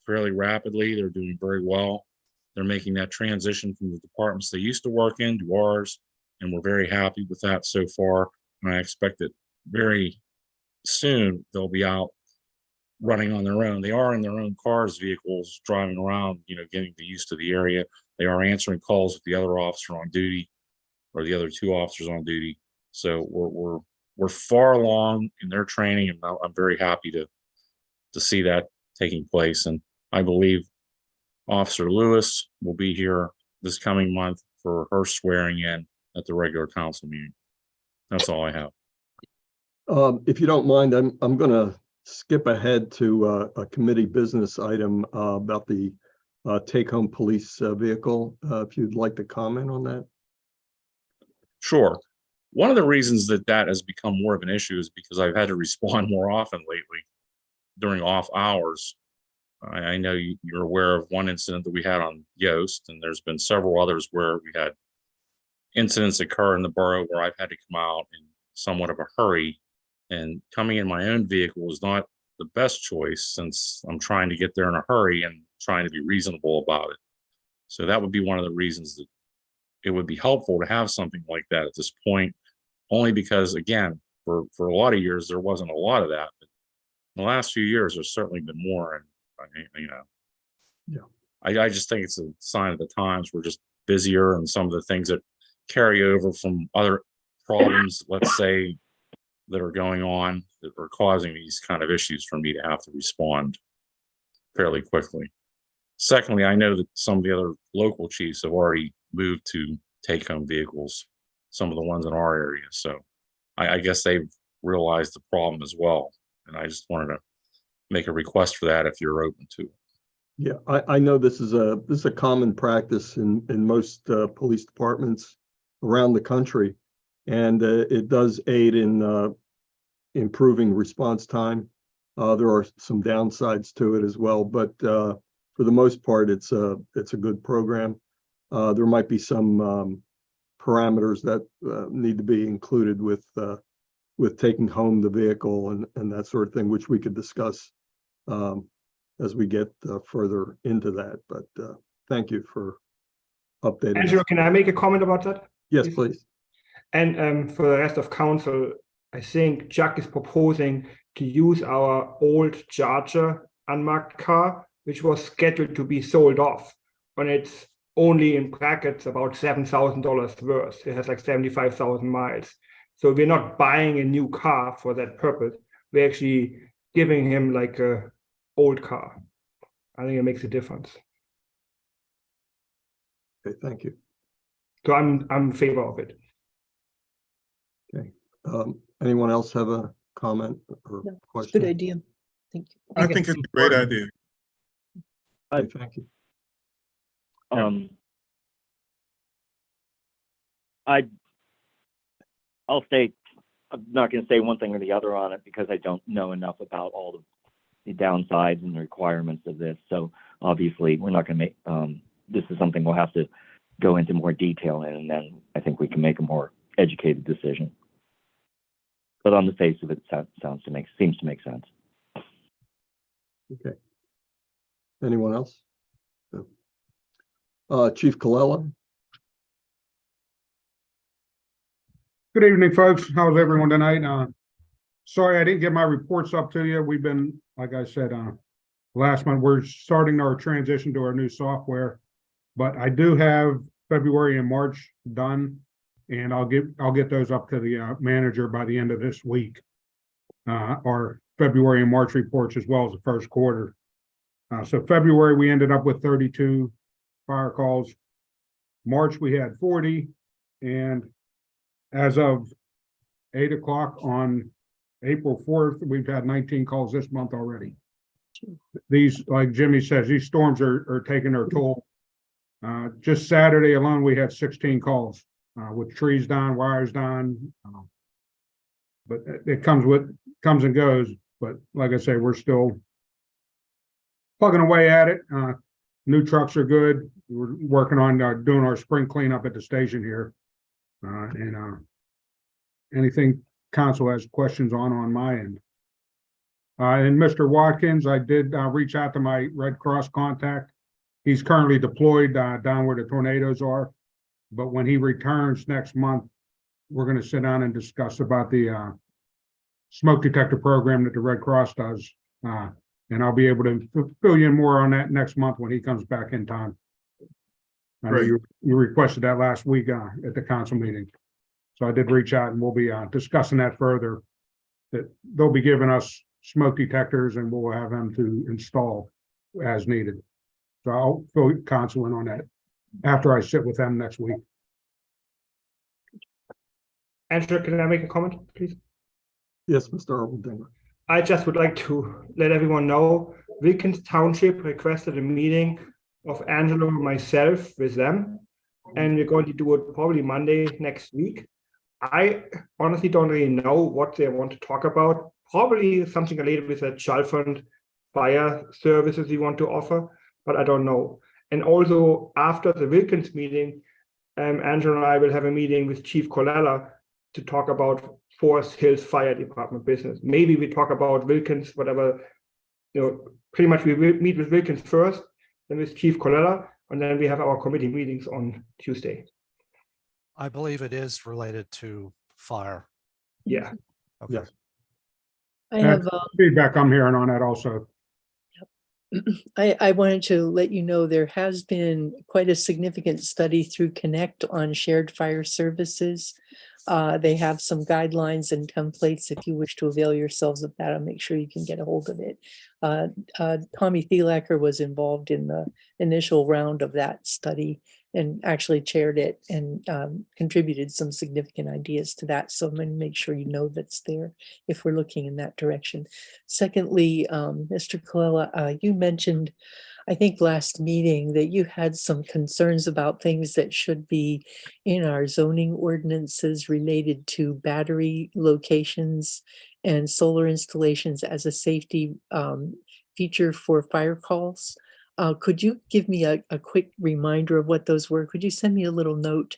Speaker 12: fairly rapidly. They're doing very well. They're making that transition from the departments they used to work in to ours, and we're very happy with that so far. And I expect that very soon they'll be out running on their own. They are in their own cars, vehicles, driving around, getting used to the area. They are answering calls with the other officer on duty or the other two officers on duty. So we're far along in their training, and I'm very happy to see that taking place. And I believe Officer Lewis will be here this coming month for her swearing in at the regular council meeting. That's all I have.
Speaker 4: If you don't mind, I'm going to skip ahead to a committee business item about the take-home police vehicle. If you'd like to comment on that.
Speaker 12: Sure. One of the reasons that has become more of an issue is because I've had to respond more often lately during off hours. I know you're aware of one incident that we had on Yost, and there's been several others where we had incidents occur in the borough where I've had to come out in somewhat of a hurry, and coming in my own vehicle is not the best choice since I'm trying to get there in a hurry and trying to be reasonable about it. So that would be one of the reasons that it would be helpful to have something like that at this point, only because, again, for a lot of years, there wasn't a lot of that. But in the last few years, there's certainly been more. And, I just think it's a sign of the times. We're just busier, and some of the things that carry over from other problems, let's say, that are going on that are causing these kind of issues for me to have to respond fairly quickly. Secondly, I know that some of the other local chiefs have already moved to take-home vehicles, some of the ones in our area. So I guess they've realized the problem as well. And I just wanted to make a request for that if you're open to it.
Speaker 4: Yeah, I know this is a common practice in most police departments around the country, and it does aid in improving response time. There are some downsides to it as well, but for the most part, it's a good program. There might be some parameters that need to be included with taking home the vehicle and that sort of thing, which we could discuss as we get further into that. But thank you for updating.
Speaker 6: Angelo, can I make a comment about that?
Speaker 4: Yes, please.
Speaker 6: And for the rest of council, I think Chuck is proposing to use our old Charger unmarked car, which was scheduled to be sold off, when it's only in brackets about $7,000 worth. It has like 75,000 miles. So we're not buying a new car for that purpose. We're actually giving him like a old car. I think it makes a difference.
Speaker 4: Okay, thank you.
Speaker 6: So I'm in favor of it.
Speaker 4: Anyone else have a comment or
Speaker 3: No,
Speaker 4: question?
Speaker 3: Good idea. Thank you.
Speaker 10: I think it's a great idea.
Speaker 4: Okay, thank you.
Speaker 11: I'll say, I'm not going to say one thing or the other on it because I don't know enough about all the downsides and the requirements of this. So obviously we're not going to make, this is something we'll have to go into more detail in, and then I think we can make a more educated decision. But on the face of it, seems to make sense.
Speaker 4: Okay. Anyone else? No. Chief Colella?
Speaker 13: Good evening, folks. How's everyone tonight? Sorry, I didn't get my reports up to you. We've been, like I said, last month, we're starting our transition to our new software, but I do have February and March done, and I'll get those up to the manager by the end of this week. Our February and March reports, as well as the first quarter. So February, we ended up with 32 fire calls. March, we had 40, and as of 8 o'clock on April 4th, we've had 19 calls this month already. These, like Jimmy says, these storms are taking their toll. Just Saturday alone, we had 16 calls with trees down, wires down. But it comes and goes. But like I say, we're still plugging away at it. New trucks are good. We're working on doing our spring cleanup at the station here. And anything council has questions on my end. And Mr. Watkins, I did reach out to my Red Cross contact. He's currently deployed down where the tornadoes are. But when he returns next month, we're going to sit down and discuss about the smoke detector program that the Red Cross does. And I'll be able to fill you in more on that next month when he comes back in time. I know
Speaker 10: Great.
Speaker 13: you requested that last week at the council meeting. So I did reach out, and we'll be discussing that further. That they'll be giving us smoke detectors, and we'll have them to install as needed. So I'll fill council in on that after I sit with them next week.
Speaker 6: Angelo, can I make a comment, please?
Speaker 4: Yes, Mr. Erwin.
Speaker 6: I just would like to let everyone know Wilkins Township requested a meeting of Angelo and myself with them, and we're going to do it probably Monday next week. I honestly don't really know what they want to talk about. Probably something related with the Chalfont fire services we want to offer, but I don't know. And also after the Wilkins meeting, Angelo and I will have a meeting with Chief Colella to talk about Forest Hills Fire Department business. Maybe we talk about Wilkins, whatever, pretty much we will meet with Wilkins first, then with Chief Colella, and then we have our committee meetings on Tuesday.
Speaker 1: I believe it is related to fire.
Speaker 6: Yeah.
Speaker 1: Okay.
Speaker 4: Yes.
Speaker 3: I have,
Speaker 13: Feedback I'm hearing on that also.
Speaker 3: I wanted to let you know there has been quite a significant study through Connect on shared fire services. They have some guidelines and templates. If you wish to avail yourselves of that, I'll make sure you can get a hold of it. Tommy Thielacker was involved in the initial round of that study and actually chaired it and contributed some significant ideas to that. So I'm going to make sure you know that's there if we're looking in that direction. Secondly, Mr. Colella, you mentioned, I think last meeting, that you had some concerns about things that should be in our zoning ordinances related to battery locations and solar installations as a safety feature for fire calls. Could you give me a quick reminder of what those were? Could you send me a little note?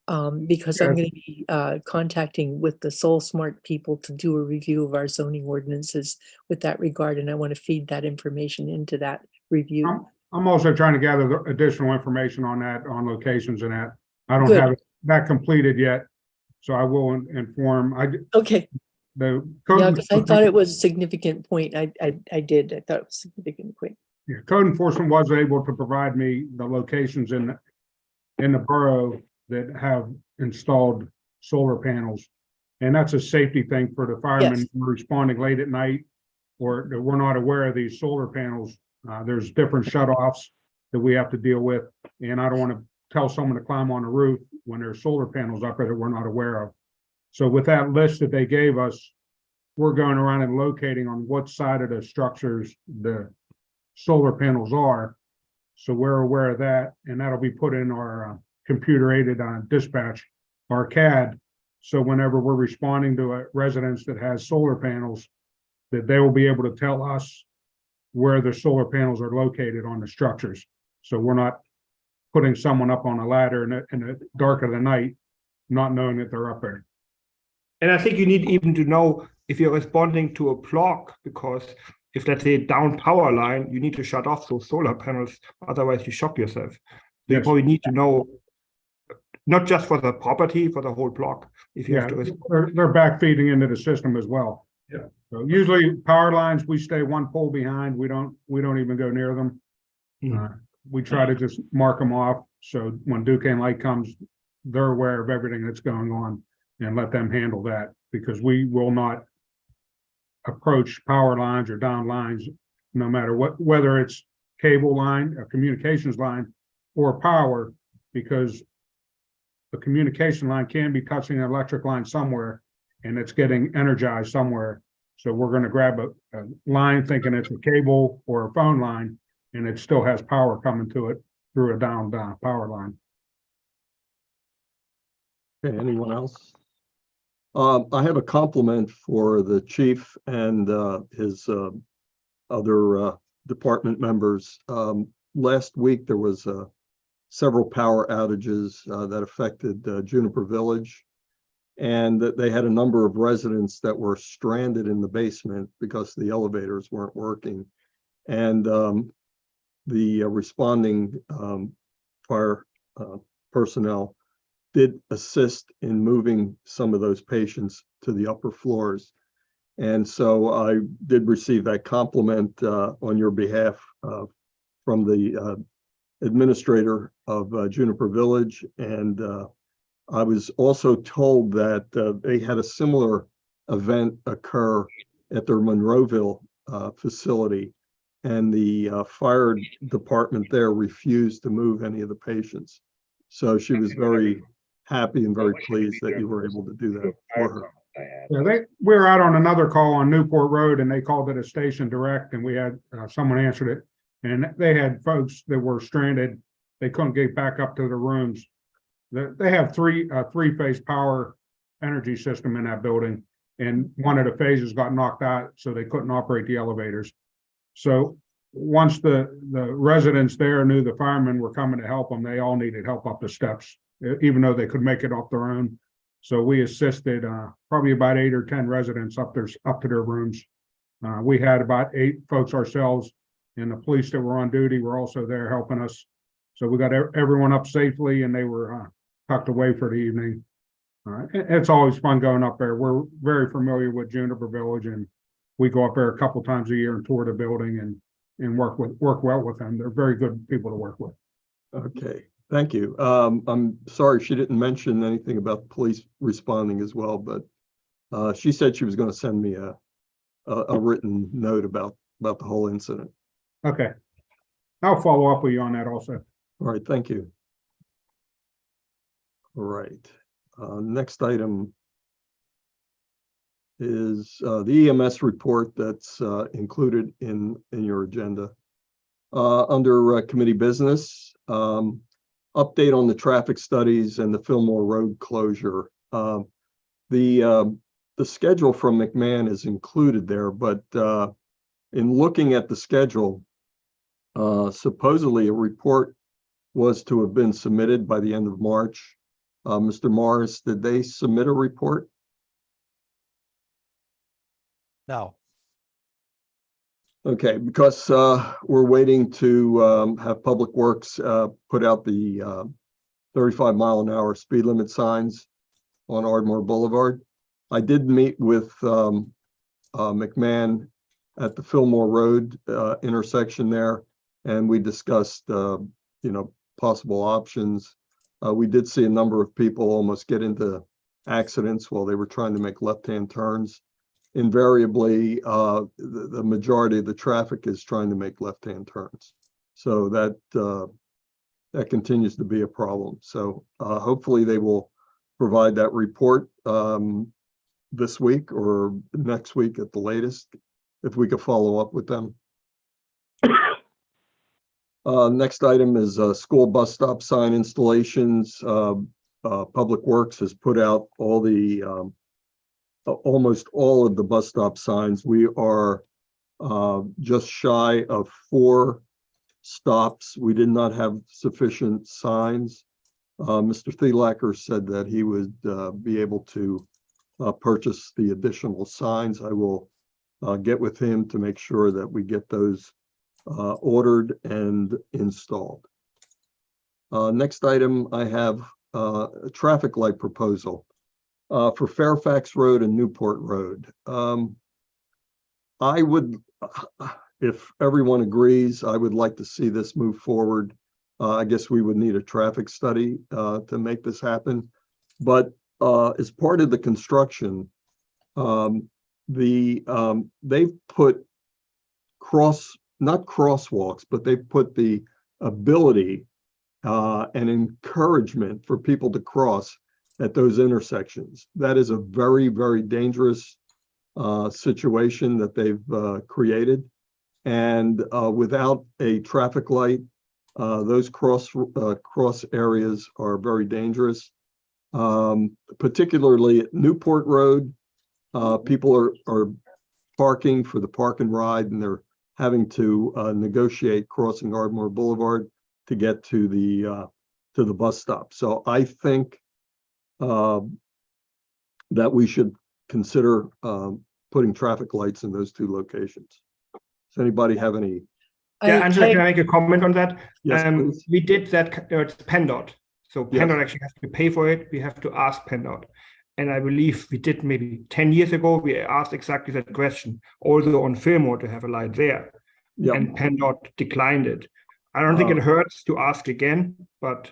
Speaker 3: Because I'm going to be contacting with the Soul Smart people to do a review of our zoning ordinances with that regard, and I want to feed that information into that review.
Speaker 13: I'm also trying to gather the additional information on that, on locations and that. I don't
Speaker 3: Good.
Speaker 13: have that completed yet, so I will inform.
Speaker 3: Okay,
Speaker 13: The
Speaker 3: yeah,
Speaker 13: code,
Speaker 3: because I thought it was a significant point. I did. I thought it was a significant point.
Speaker 13: yeah, code enforcement was able to provide me the locations in the borough that have installed solar panels. And that's a safety thing for the firemen
Speaker 3: Yes.
Speaker 13: who are responding late at night, or that we're not aware of these solar panels. There's different shutoffs that we have to deal with. And I don't want to tell someone to climb on the roof when there's solar panels up there that we're not aware of. So with that list that they gave us, we're going around and locating on what side of the structures the solar panels are. So we're aware of that, and that'll be put in our computer-aided dispatch, our CAD. So whenever we're responding to a residence that has solar panels, that they will be able to tell us where the solar panels are located on the structures. So we're not putting someone up on a ladder in the dark of the night, not knowing that they're up there.
Speaker 6: And I think you need even to know if you're responding to a block, because if let's say down power line, you need to shut off those solar panels, otherwise you shock yourself. So you
Speaker 13: Yes.
Speaker 6: probably need to know, not just for the property, for the whole block, if you
Speaker 13: Yeah,
Speaker 6: have to respond.
Speaker 13: they're backfeeding into the system as well.
Speaker 6: Yeah.
Speaker 13: So usually power lines, we stay one pole behind. We don't even go near them. We try to just mark them off. So when Duquesne Light comes, they're aware of everything that's going on and let them handle that, because we will not approach power lines or down lines, no matter what, whether it's cable line, a communications line, or power, because the communication line can be touching an electric line somewhere and it's getting energized somewhere. So we're going to grab a line thinking it's a cable or a phone line, and it still has power coming to it through a down power line.
Speaker 4: Okay, anyone else? I have a compliment for the chief and his other department members. Last week, there was several power outages that affected Juniper Village, and that they had a number of residents that were stranded in the basement because the elevators weren't working. And the responding fire personnel did assist in moving some of those patients to the upper floors. And so I did receive that compliment on your behalf from the administrator of Juniper Village. And I was also told that they had a similar event occur at their Monroeville facility, and the fire department there refused to move any of the patients. So she was very happy and very pleased that you were able to do that for her.
Speaker 13: Yeah, we were out on another call on Newport Road, and they called it a station direct, and we had someone answered it, and they had folks that were stranded. They couldn't get back up to their rooms. They have three-phase power energy system in that building, and one of the phases got knocked out, so they couldn't operate the elevators. So once the residents there knew the firemen were coming to help them, they all needed help up the steps, even though they could make it off their own. So we assisted probably about 8 or 10 residents up to their rooms. We had about 8 folks ourselves, and the police that were on duty were also there helping us. So we got everyone up safely, and they were tucked away for the evening. It's always fun going up there. We're very familiar with Juniper Village, and we go up there a couple times a year and tour the building and work well with them. They're very good people to work with.
Speaker 4: Okay, thank you. I'm sorry she didn't mention anything about police responding as well, but she said she was going to send me a written note about the whole incident.
Speaker 13: Okay. I'll follow up with you on that also.
Speaker 4: All right, thank you. All right, next item is the EMS report that's included in your agenda. Under committee business, update on the traffic studies and the Fillmore Road closure. The schedule from McMahon is included there, but in looking at the schedule, supposedly a report was to have been submitted by the end of March. Mr. Morris, did they submit a report?
Speaker 1: No.
Speaker 4: Okay, because we're waiting to have Public Works put out the 35-mile-an-hour speed limit signs on Ardmore Boulevard. I did meet with McMahon at the Fillmore Road intersection there, and we discussed, possible options. We did see a number of people almost get into accidents while they were trying to make left-hand turns. Invariably, the majority of the traffic is trying to make left-hand turns. So that continues to be a problem. So hopefully they will provide that report this week or next week at the latest, if we could follow up with them. Next item is school bus stop sign installations. Public Works has put out all the almost all of the bus stop signs. We are just shy of 4 stops. We did not have sufficient signs. Mr. Thielacker said that he would be able to purchase the additional signs. I will get with him to make sure that we get those ordered and installed. Next item, I have a traffic light proposal for Fairfax Road and Newport Road. I would, if everyone agrees, I would like to see this move forward. I guess we would need a traffic study to make this happen. But as part of the construction, they've put not crosswalks, but they've put the ability and encouragement for people to cross at those intersections. That is a very, very dangerous situation that they've created. And without a traffic light, those cross areas are very dangerous. Particularly at Newport Road, people are parking for the park and ride, and they're having to negotiate crossing Ardmore Boulevard to get to the bus stop. So I think that we should consider putting traffic lights in those 2 locations. Does anybody have any?
Speaker 6: Yeah, Angela, can I make a comment on that?
Speaker 4: Yes, please.
Speaker 6: We did that, it's PennDOT. So
Speaker 4: Yes.
Speaker 6: PennDOT actually has to pay for it. We have to ask PennDOT. And I believe we did maybe 10 years ago, we asked exactly that question, also on Fillmore to have a light there.
Speaker 4: Yeah.
Speaker 6: And PennDOT declined it. I don't think it hurts to ask again, but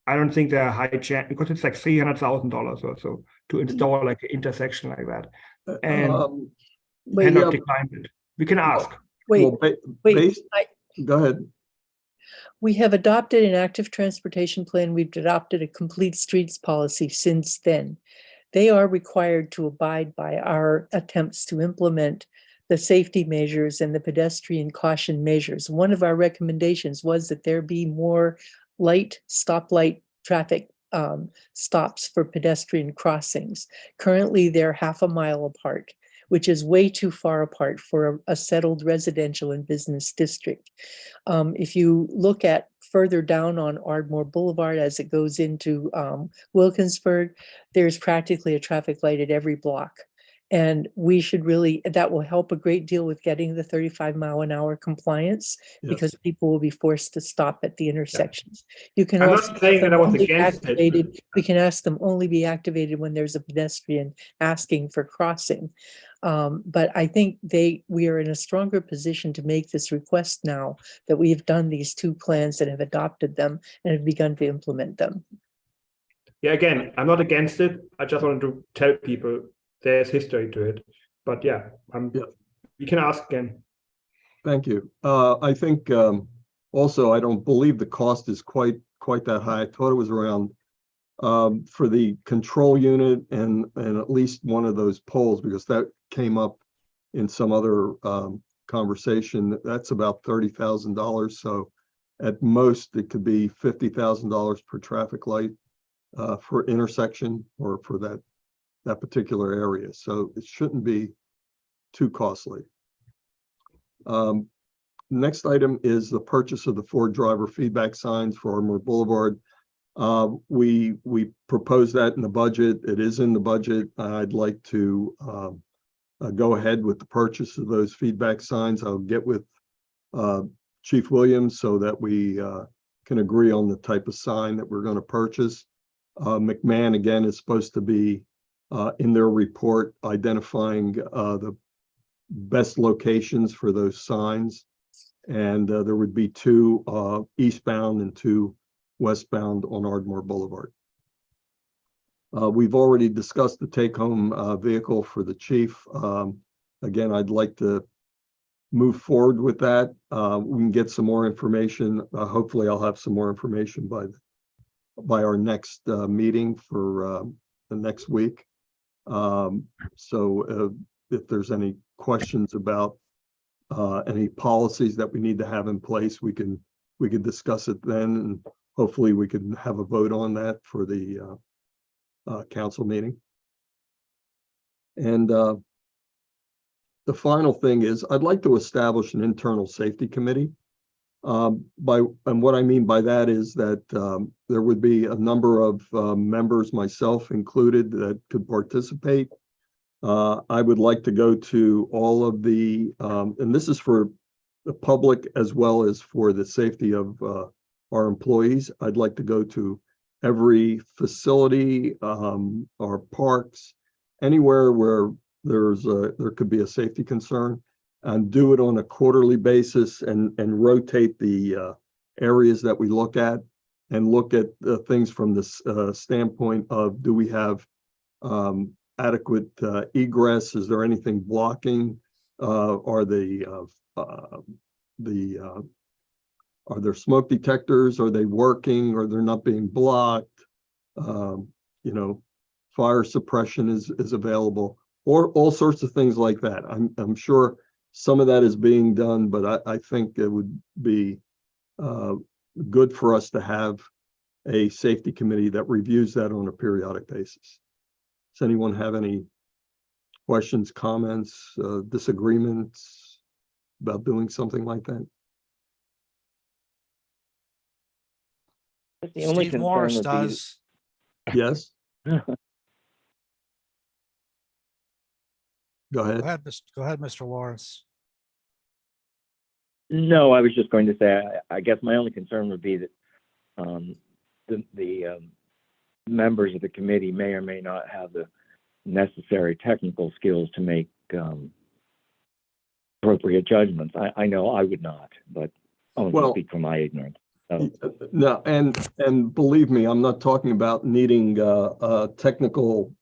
Speaker 6: I don't think there are high chance, because it's like $300,000 or so to install like an intersection like that. And PennDOT declined it. We can ask.
Speaker 3: Wait,
Speaker 4: Go ahead.
Speaker 3: we have adopted an active transportation plan. We've adopted a complete streets policy since then. They are required to abide by our attempts to implement the safety measures and the pedestrian caution measures. One of our recommendations was that there be more stoplight traffic stops for pedestrian crossings. Currently, they're half a mile apart, which is way too far apart for a settled residential and business district. If you look at further down on Ardmore Boulevard as it goes into Wilkinsburg, there's practically a traffic light at every block. And we should really, that will help a great deal with getting the 35-mile-an-hour compliance,
Speaker 4: Yes.
Speaker 3: because people will be forced to stop at the intersections. You can
Speaker 6: I'm
Speaker 3: also
Speaker 6: not saying that I was against it.
Speaker 3: we can ask them only be activated when there's a pedestrian asking for crossing. But I think we are in a stronger position to make this request now that we have done these 2 plans that have adopted them and have begun to implement them.
Speaker 6: Yeah, again, I'm not against it. I just wanted to tell people there's history to it. But yeah, we can ask again.
Speaker 4: Thank you. I think also, I don't believe the cost is quite that high. I thought it was around for the control unit and at least one of those poles, because that came up in some other conversation. That's about $30,000. So at most, it could be $50,000 per traffic light for intersection or for that particular area. So it shouldn't be too costly. Next item is the purchase of the 4 driver feedback signs for Ardmore Boulevard. We proposed that in the budget. It is in the budget. I'd like to go ahead with the purchase of those feedback signs. I'll get with Chief Williams so that we can agree on the type of sign that we're going to purchase. McMahon, again, is supposed to be in their report identifying the best locations for those signs. And there would be 2 eastbound and 2 westbound on Ardmore Boulevard. We've already discussed the take-home vehicle for the chief. Again, I'd like to move forward with that. We can get some more information. Hopefully I'll have some more information by our next meeting for the next week. So if there's any questions about any policies that we need to have in place, we could discuss it then, and hopefully we can have a vote on that for the council meeting. And the final thing is I'd like to establish an internal safety committee. And what I mean by that is that there would be a number of members, myself included, that could participate. I would like to go to all of the, and this is for the public as well as for the safety of our employees. I'd like to go to every facility, our parks, anywhere where there could be a safety concern, and do it on a quarterly basis and rotate the areas that we look at, and look at things from this standpoint of, do we have adequate egress? Is there anything blocking? Are there smoke detectors? Are they working? Are they not being blocked? You know, fire suppression is available, or all sorts of things like that. I'm sure some of that is being done, but I think it would be good for us to have a safety committee that reviews that on a periodic basis. Does anyone have any questions, comments, disagreements about doing something like that?
Speaker 11: The only
Speaker 1: Steve
Speaker 11: concern
Speaker 1: Morris
Speaker 11: would be-
Speaker 1: does.
Speaker 4: Yes, go ahead.
Speaker 1: Go ahead, Mr. Lawrence.
Speaker 11: No, I was just going to say, I guess my only concern would be that the members of the committee may or may not have the necessary technical skills to make appropriate judgments. I know I would not, but only
Speaker 4: Well,
Speaker 11: speak from my ignorance. So,
Speaker 4: No, and believe me, I'm not talking about needing technical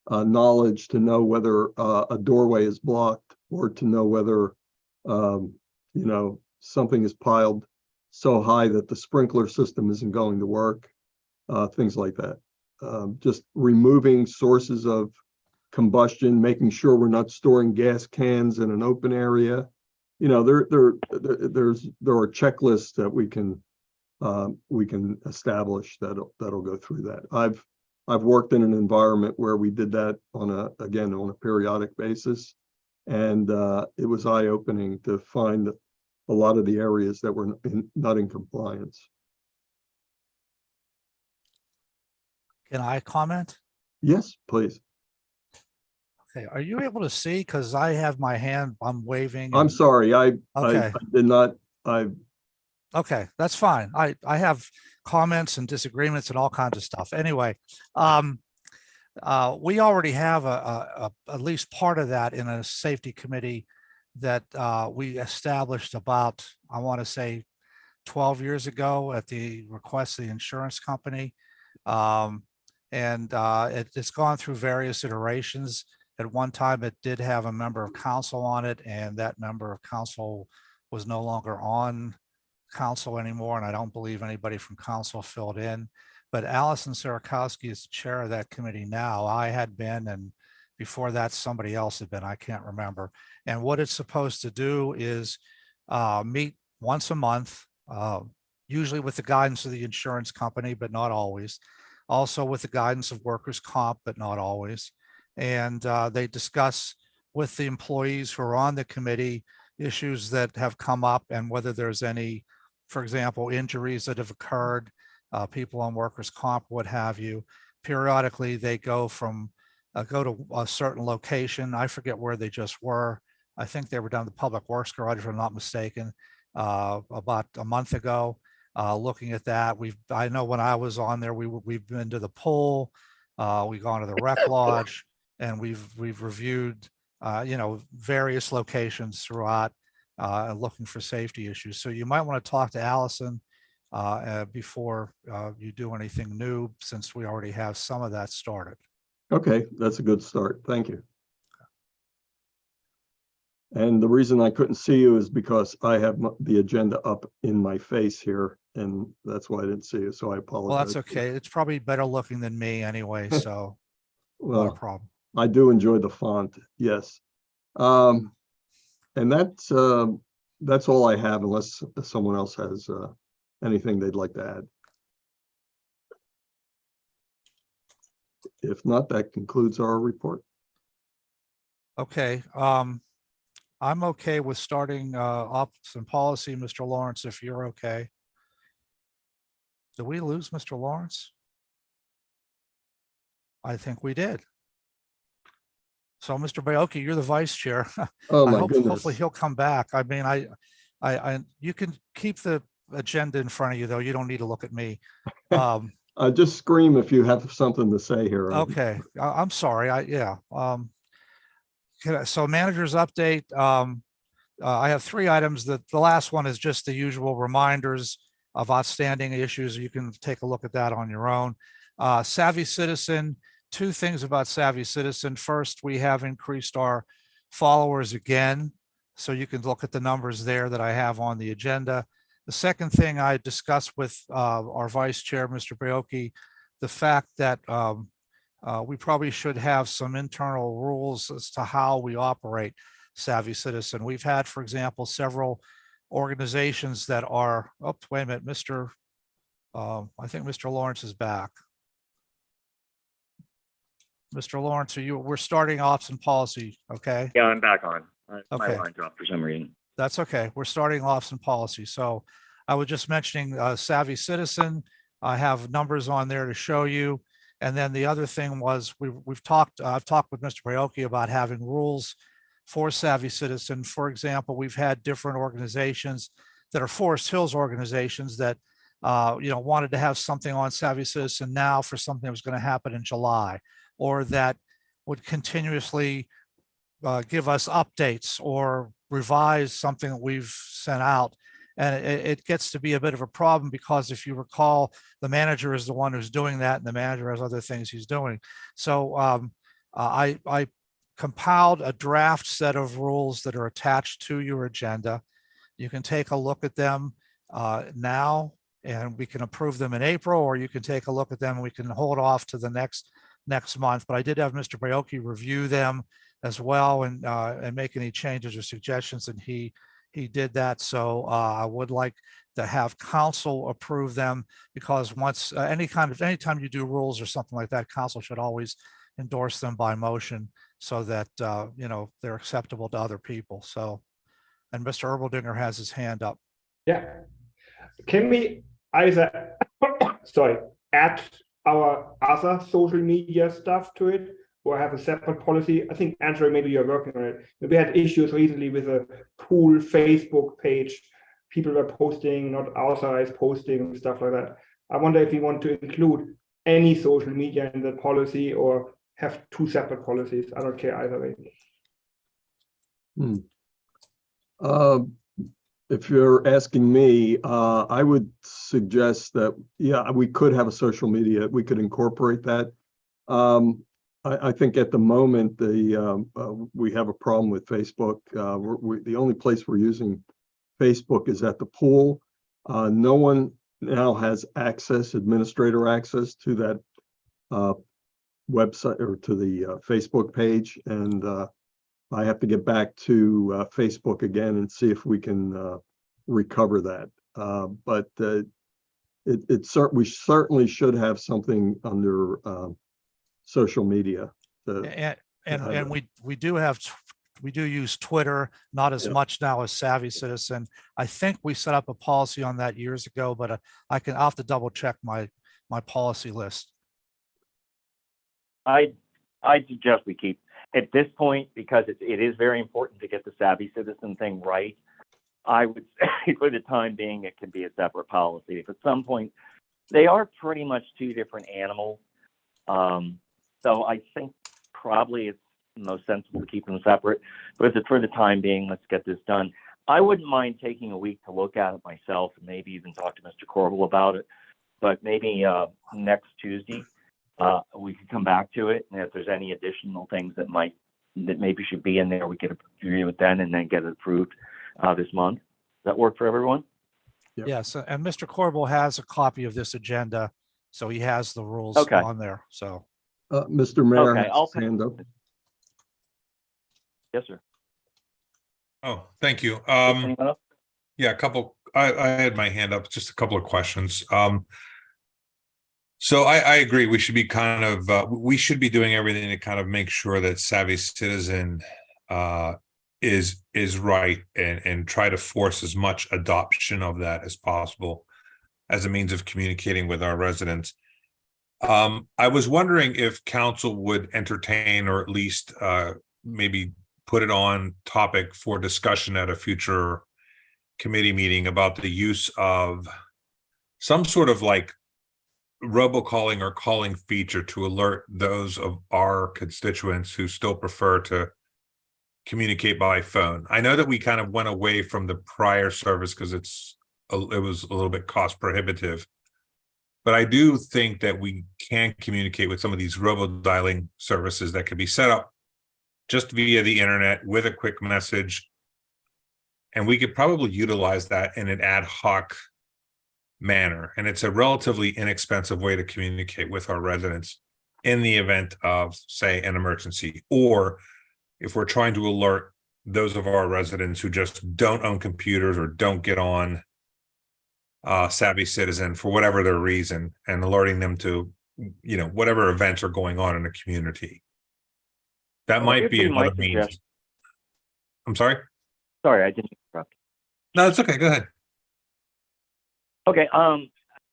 Speaker 4: knowledge to know whether a doorway is blocked, or to know whether you know, something is piled so high that the sprinkler system isn't going to work, things like that. Just removing sources of combustion, making sure we're not storing gas cans in an open area. You know, there are checklists that we can establish that'll go through that. I've worked in an environment where we did that on a periodic basis, and it was eye-opening to find a lot of the areas that were not in compliance.
Speaker 1: Can I comment?
Speaker 4: Yes, please.
Speaker 1: Okay, are you able to see? Because I have my hand, I'm waving.
Speaker 4: I'm
Speaker 1: and-
Speaker 4: sorry, I
Speaker 1: Okay.
Speaker 4: did not,
Speaker 1: Okay, that's fine. I have comments and disagreements and all kinds of stuff. Anyway, we already have at least part of that in a safety committee that we established about, I want to say 12 years ago at the request of the insurance company. It's gone through various iterations. At one time, it did have a member of council on it, and that member of council was no longer on council anymore, and I don't believe anybody from council filled in. But Allison Sarakowski is the chair of that committee now. I had been, and before that, somebody else had been, I can't remember. And what it's supposed to do is meet once a month, usually with the guidance of the insurance company, but not always. Also with the guidance of workers' comp, but not always. And they discuss with the employees who are on the committee issues that have come up, and whether there's any, for example, injuries that have occurred, people on workers' comp, what have you. Periodically, they go from go to a certain location. I forget where they just were. I think they were down the Public Works Garage, if I'm not mistaken, about a month ago. Looking at that, I know when I was on there, we've been to the pool, we've gone to the rec lodge, and we've reviewed, various locations throughout, looking for safety issues. So you might want to talk to Allison before you do anything new, since we already have some of that started.
Speaker 4: Okay, that's a good start. Thank you. And the reason I couldn't see you is because I have the agenda up in my face here, and that's why I didn't see you. So I apologize.
Speaker 1: Well, that's okay. It's probably better looking than me anyway, so not a
Speaker 4: Well,
Speaker 1: problem.
Speaker 4: I do enjoy the font, yes. And that's all I have, unless someone else has anything they'd like to add. If not, that concludes our report.
Speaker 1: Okay, I'm okay with starting ops and policy, Mr. Lawrence, if you're okay. Did we lose Mr. Lawrence? I think we did. So, Mr. Baoki, you're the vice chair.
Speaker 4: Oh,
Speaker 1: I
Speaker 4: my
Speaker 1: hope,
Speaker 4: goodness.
Speaker 1: hopefully he'll come back. I mean, you can keep the agenda in front of you, though. You don't need to look at me.
Speaker 4: Just scream if you have something to say here.
Speaker 1: Okay, I'm sorry. So manager's update. I have 3 items. The last one is just the usual reminders of outstanding issues. You can take a look at that on your own. Savvy Citizen, 2 things about Savvy Citizen. First, we have increased our followers again. So you can look at the numbers there that I have on the agenda. The second thing I discussed with our vice chair, Mr. Baoki, the fact that we probably should have some internal rules as to how we operate Savvy Citizen. We've had, for example, several organizations that are, oh, wait a minute, I think Mr. Lawrence is back. Mr. Lawrence, we're starting ops and policy, okay?
Speaker 11: Yeah, I'm back on. My
Speaker 1: Okay.
Speaker 11: line dropped for some reason.
Speaker 1: That's okay. We're starting off some policy. So I was just mentioning Savvy Citizen. I have numbers on there to show you. And then the other thing was I've talked with Mr. Baoki about having rules for Savvy Citizen. For example, we've had different organizations that are Forest Hills organizations that wanted to have something on Savvy Citizen now for something that was going to happen in July, or that would continuously give us updates or revise something that we've sent out. And it gets to be a bit of a problem, because if you recall, the manager is the one who's doing that, and the manager has other things he's doing. So I compiled a draft set of rules that are attached to your agenda. You can take a look at them now, and we can approve them in April, or you can take a look at them and we can hold off to the next month. But I did have Mr. Baoki review them as well, and make any changes or suggestions, and he did that. So I would like to have council approve them, because once anytime you do rules or something like that, council should always endorse them by motion, so that they're acceptable to other people. So, and Mr. Erbaldinger has his hand up.
Speaker 6: Yeah. Can we either, sorry, add our other social media stuff to it, or have a separate policy? I think, Andrew, maybe you're working on it. We had issues recently with a pool Facebook page. People were posting, not authorized posting and stuff like that. I wonder if we want to include any social media in the policy, or have 2 separate policies. I don't care either way.
Speaker 4: If you're asking me, I would suggest that, yeah, we could have a social media. We could incorporate that. I think at the moment, we have a problem with Facebook. The only place we're using Facebook is at the pool. No one now has administrator access to that website or to the Facebook page. And I have to get back to Facebook again and see if we can recover that. But we certainly should have something under social media.
Speaker 1: And we do use Twitter, not as much now as Savvy Citizen. I think we set up a policy on that years ago, but I'll have to double check my policy list.
Speaker 11: I I suggest we keep at this point, because it is very important to get the Savvy Citizen thing right. I would say for the time being, it can be a separate policy. If at some point, they are pretty much two different animals. So I think probably it's most sensible to keep them separate. But for the time being, let's get this done. I wouldn't mind taking a week to look at it myself and maybe even talk to Mr. Corbel about it. But maybe next Tuesday, we could come back to it. And if there's any additional things that maybe should be in there, we could agree with then and then get it approved this month. Does that work for everyone?
Speaker 4: Yep.
Speaker 1: Yes, and Mr. Corbel has a copy of this agenda, so he has the rules
Speaker 11: Okay.
Speaker 1: on there, so.
Speaker 4: Mr. Mayor
Speaker 11: Okay,
Speaker 4: has
Speaker 11: I'll-
Speaker 4: his hand up.
Speaker 11: Yes, sir.
Speaker 14: Oh, thank you.
Speaker 11: Anyone else?
Speaker 14: Yeah, a couple, I had my hand up, just a couple of questions. So I agree, we should be we should be doing everything to kind of make sure that Savvy Citizen is right and try to force as much adoption of that as possible as a means of communicating with our residents. I was wondering if council would entertain or at least maybe put it on topic for discussion at a future committee meeting about the use of some sort of like robocalling or calling feature to alert those of our constituents who still prefer to communicate by phone. I know that we kind of went away from the prior service because it was a little bit cost prohibitive. But I do think that we can communicate with some of these robo-dialing services that can be set up just via the internet with a quick message. And we could probably utilize that in an ad hoc manner. And it's a relatively inexpensive way to communicate with our residents in the event of, say, an emergency, or if we're trying to alert those of our residents who just don't own computers or don't get on Savvy Citizen for whatever their reason, and alerting them to, whatever events are going on in the community. That might be another means. I'm sorry?
Speaker 11: Sorry, I didn't interrupt.
Speaker 14: No, it's okay. Go ahead.
Speaker 11: Okay,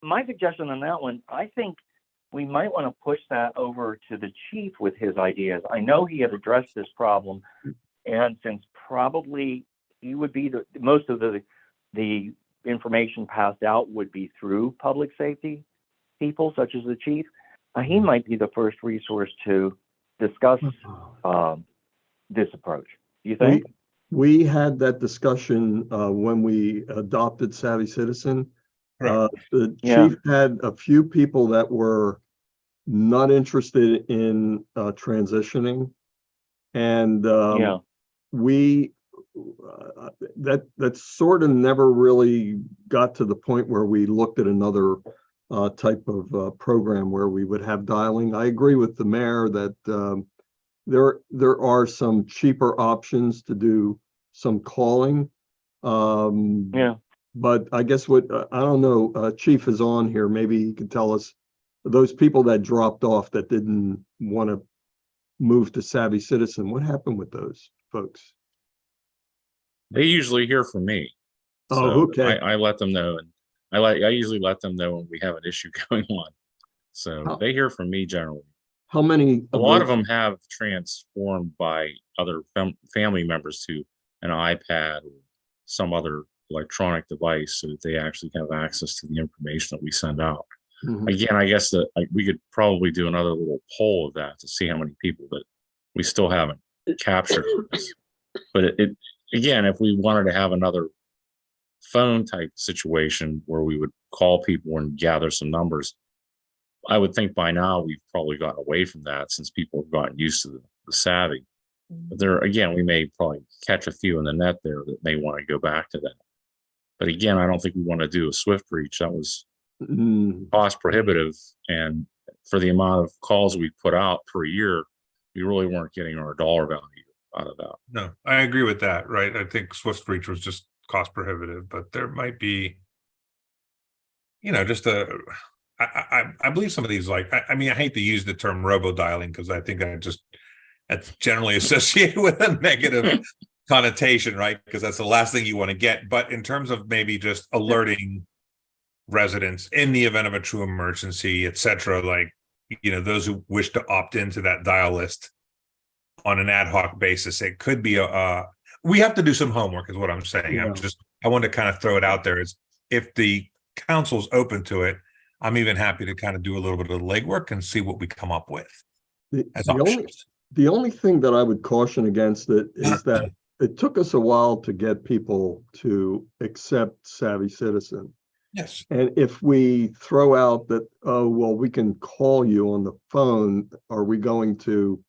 Speaker 11: my suggestion on that one, I think we might want to push that over to the chief with his ideas. I know he had addressed this problem, and since probably he would be most of the information passed out would be through public safety people, such as the chief, he might be the first resource to discuss this approach. Do you think?
Speaker 4: We had that discussion when we adopted Savvy Citizen. The chief had a few people that were not interested in transitioning, and we that sort of never really got to the point where we looked at another type of program where we would have dialing. I agree with the mayor that there are some cheaper options to do some calling. But I guess I don't know, Chief is on here. Maybe he could tell us those people that dropped off that didn't want to move to Savvy Citizen. What happened with those folks?
Speaker 12: They usually hear from me.
Speaker 4: Oh, okay.
Speaker 12: I let them know, and I usually let them know when we have an issue going on. So they hear from me generally.
Speaker 4: How many?
Speaker 12: A lot of them have transformed by other family members to an iPad or some other electronic device so that they actually have access to the information that we send out. Again, I guess that we could probably do another little poll of that to see how many people that we still haven't captured. But again, if we wanted to have another phone type situation where we would call people and gather some numbers, I would think by now we've probably gotten away from that since people have gotten used to the Savvy. But there, again, we may probably catch a few in the net there that may want to go back to that. But again, I don't think we want to do a Swift reach. That was cost prohibitive. And for the amount of calls we put out per year, we really weren't getting our dollar value out of that.
Speaker 14: No, I agree with that, right? I think Swift Reach was just cost prohibitive, but there might be, just I believe some of these, like, I mean, I hate to use the term robo-dialing because I think that's generally associated with a negative connotation, right? Because that's the last thing you want to get. But in terms of maybe just alerting residents in the event of a true emergency, et cetera, like, those who wish to opt into that dial list on an ad hoc basis. It could be we have to do some homework is what I'm saying.
Speaker 4: Yeah.
Speaker 14: I want to kind of throw it out there is if the council's open to it, I'm even happy to kind of do a little bit of legwork and see what we come up with as options.
Speaker 4: The only thing that I would caution against it is that it took us a while to get people to accept Savvy Citizen.
Speaker 14: Yes.
Speaker 4: And if we throw out that, oh, well, we can call you on the phone, are we going to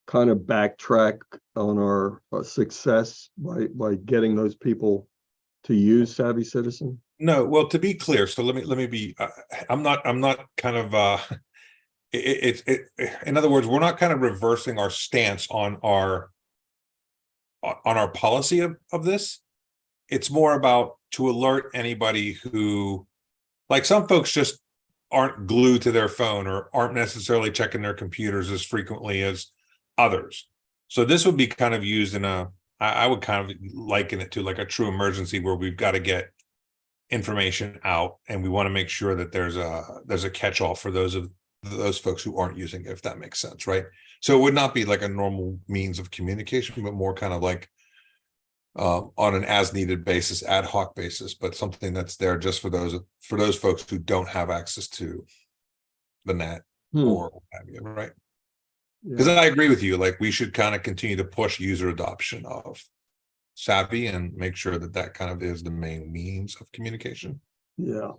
Speaker 4: kind of backtrack on our success by getting those people to use Savvy Citizen?
Speaker 14: No, well, to be clear, so let me be, I'm not kind of, in other words, we're not kind of reversing our stance on our policy of this. It's more about to alert anybody who, like some folks just aren't glued to their phone or aren't necessarily checking their computers as frequently as others. So this would be kind of used in I would kind of liken it to like a true emergency where we've got to get information out and we want to make sure that there's a catch-all for those folks who aren't using it, if that makes sense, right? So it would not be like a normal means of communication, but more kind of like on an as-needed basis, ad hoc basis, but something that's there just for those folks who don't have access to the net or what have you, right? Because I agree with you, like we should kind of continue to push user adoption of Savvy and make sure that kind of is the main means of communication.
Speaker 4: Yeah.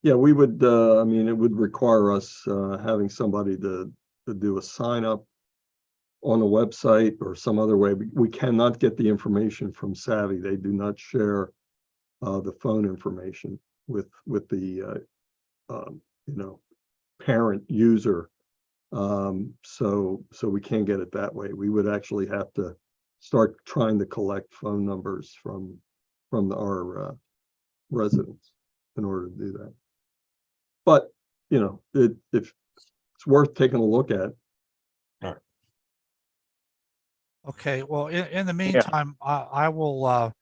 Speaker 4: Yeah, we would, I mean, it would require us having somebody to do a sign up on the website or some other way. We cannot get the information from Savvy. They do not share the phone information with the, parent user. So we can't get it that way. We would actually have to start trying to collect phone numbers from our residents in order to do that. But if it's worth taking a look at.
Speaker 14: All right.
Speaker 1: Okay, well, in the meantime, I will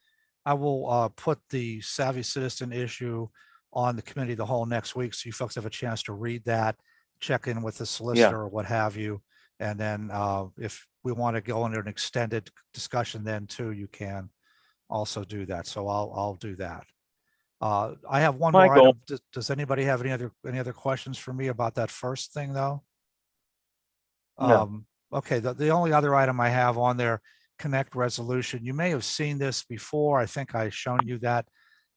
Speaker 1: put the Savvy Citizen issue on the committee of the whole next week, so you folks have a chance to read that, check in with the solicitor or what have you. And then if we want to go into an extended discussion then too, you can also do that. So I'll do that. I have one more item. Does anybody have any other questions for me about that first thing though?
Speaker 11: No.
Speaker 1: Okay, the only other item I have on there, Connect resolution. You may have seen this before. I think I shown you that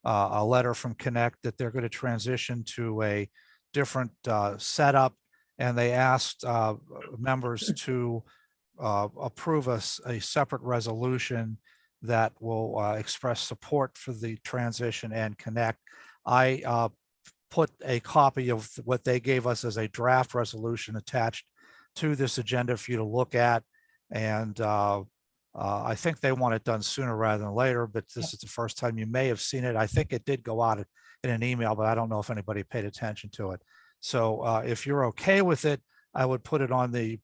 Speaker 1: a letter from Connect that they're going to transition to a different setup, and they asked members to approve a separate resolution that will express support for the transition and Connect. I put a copy of what they gave us as a draft resolution attached to this agenda for you to look at. And I think they want it done sooner rather than later, but this is the first time you may have seen it. I think it did go out in an email, but I don't know if anybody paid attention to it. So if you're okay with it, I would put it on the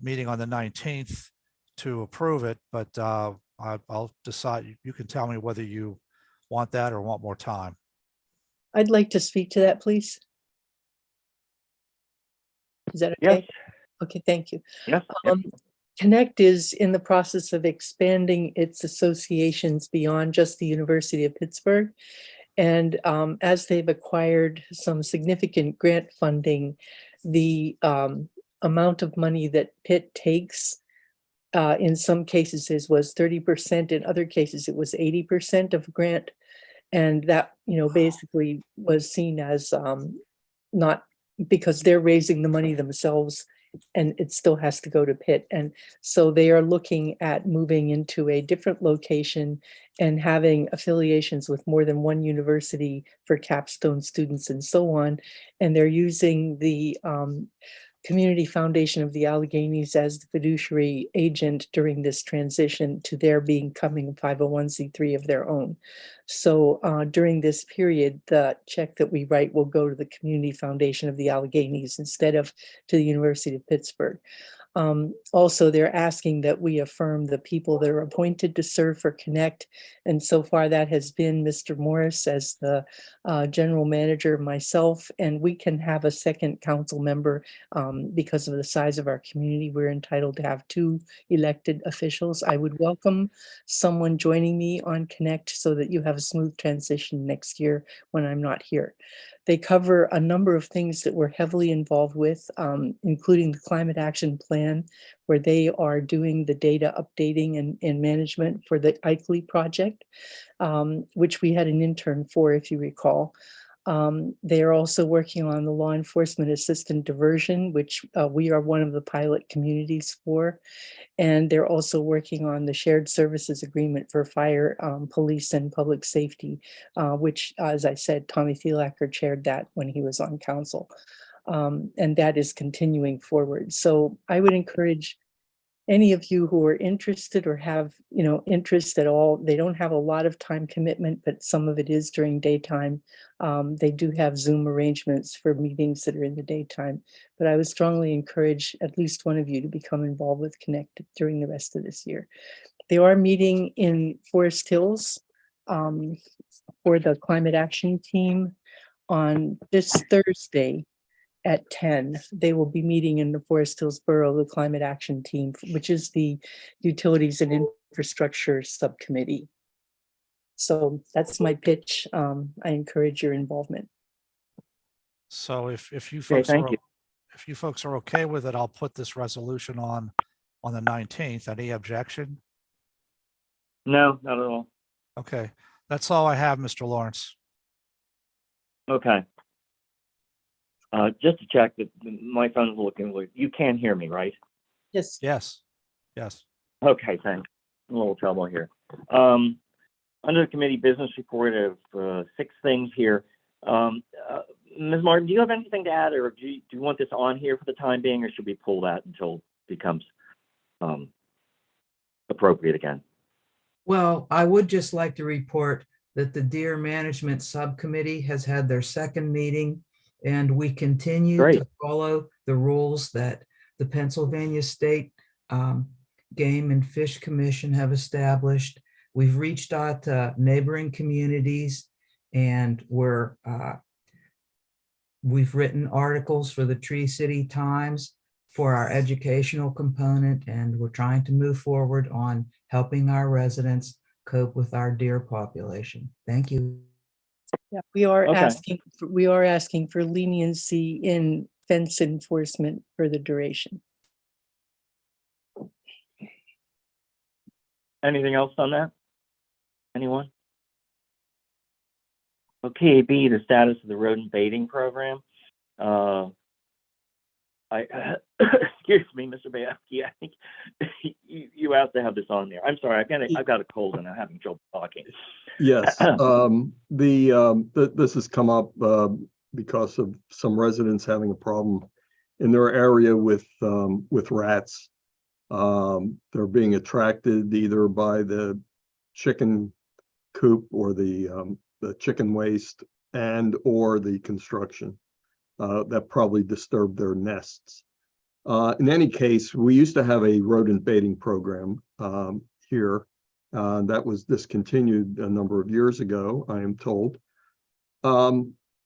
Speaker 1: meeting on the 19th to approve it, but I'll decide. You can tell me whether you want that or want more time.
Speaker 3: I'd like to speak to that, please. Is that okay?
Speaker 11: Yes.
Speaker 3: Okay, thank you.
Speaker 11: Yes.
Speaker 3: Connect is in the process of expanding its associations beyond just the University of Pittsburgh. And as they've acquired some significant grant funding, the amount of money that Pitt takes in some cases was 30%, in other cases it was 80% of grant. And that, basically was seen as not, because they're raising the money themselves and it still has to go to Pitt. And so they are looking at moving into a different location and having affiliations with more than one university for capstone students and so on. And they're using the Community Foundation of the Alleghenies as the fiduciary agent during this transition to their becoming a 501c3 of their own. So during this period, the check that we write will go to the Community Foundation of the Alleghenies instead of to the University of Pittsburgh. Also, they're asking that we affirm the people that are appointed to serve for Connect. And so far that has been Mr. Morris as the general manager, myself, and we can have a second council member because of the size of our community. We're entitled to have 2 elected officials. I would welcome someone joining me on Connect so that you have a smooth transition next year when I'm not here. They cover a number of things that we're heavily involved with, including the climate action plan, where they are doing the data updating and management for the Ikley project, which we had an intern for, if you recall. They are also working on the law enforcement assistant diversion, which we are one of the pilot communities for. And they're also working on the shared services agreement for fire, police, and public safety, which, as I said, Tommy Thielacker chaired that when he was on council. And that is continuing forward. So I would encourage any of you who are interested or have, interest at all. They don't have a lot of time commitment, but some of it is during daytime. They do have Zoom arrangements for meetings that are in the daytime, but I would strongly encourage at least one of you to become involved with Connect during the rest of this year. They are meeting in Forest Hills for the climate action team on this Thursday at 10. They will be meeting in the Forest Hills Borough, the climate action team, which is the utilities and infrastructure subcommittee. So that's my pitch. I encourage your involvement.
Speaker 1: So if you
Speaker 11: Okay,
Speaker 1: folks
Speaker 11: thank
Speaker 1: are,
Speaker 11: you.
Speaker 1: if you folks are okay with it, I'll put this resolution on the 19th. Any objection?
Speaker 11: No, not at all.
Speaker 1: Okay, that's all I have, Mr. Lawrence.
Speaker 11: Okay. Just to check that my phone's looking, you can hear me, right?
Speaker 3: Yes.
Speaker 1: Yes, yes.
Speaker 11: Okay, thanks. A little trouble here. Under the committee business report of 6 things here. Ms. Martin, do you have anything to add, or do you want this on here for the time being, or should we pull that until it becomes appropriate again?
Speaker 2: Well, I would just like to report that the Deer Management Subcommittee has had their 2nd meeting, and we continue
Speaker 11: Great.
Speaker 2: to follow the rules that the Pennsylvania State Game and Fish Commission have established. We've reached out to neighboring communities, and we've written articles for the Tree City Times for our educational component, and we're trying to move forward on helping our residents cope with our deer population. Thank you.
Speaker 3: Yeah, we are
Speaker 11: Okay.
Speaker 3: asking for leniency in fence enforcement for the duration.
Speaker 11: Anything else on that? Anyone? Okay, B, the status of the rodent baiting program. Excuse me, Mr. Bayowski, I think you have to have this on there. I'm sorry, I've got a cold and I'm having trouble talking.
Speaker 4: Yes, this has come up because of some residents having a problem in their area with rats. They're being attracted either by the chicken coop or the chicken waste and or the construction that probably disturbed their nests. In any case, we used to have a rodent baiting program here. That was discontinued a number of years ago, I am told.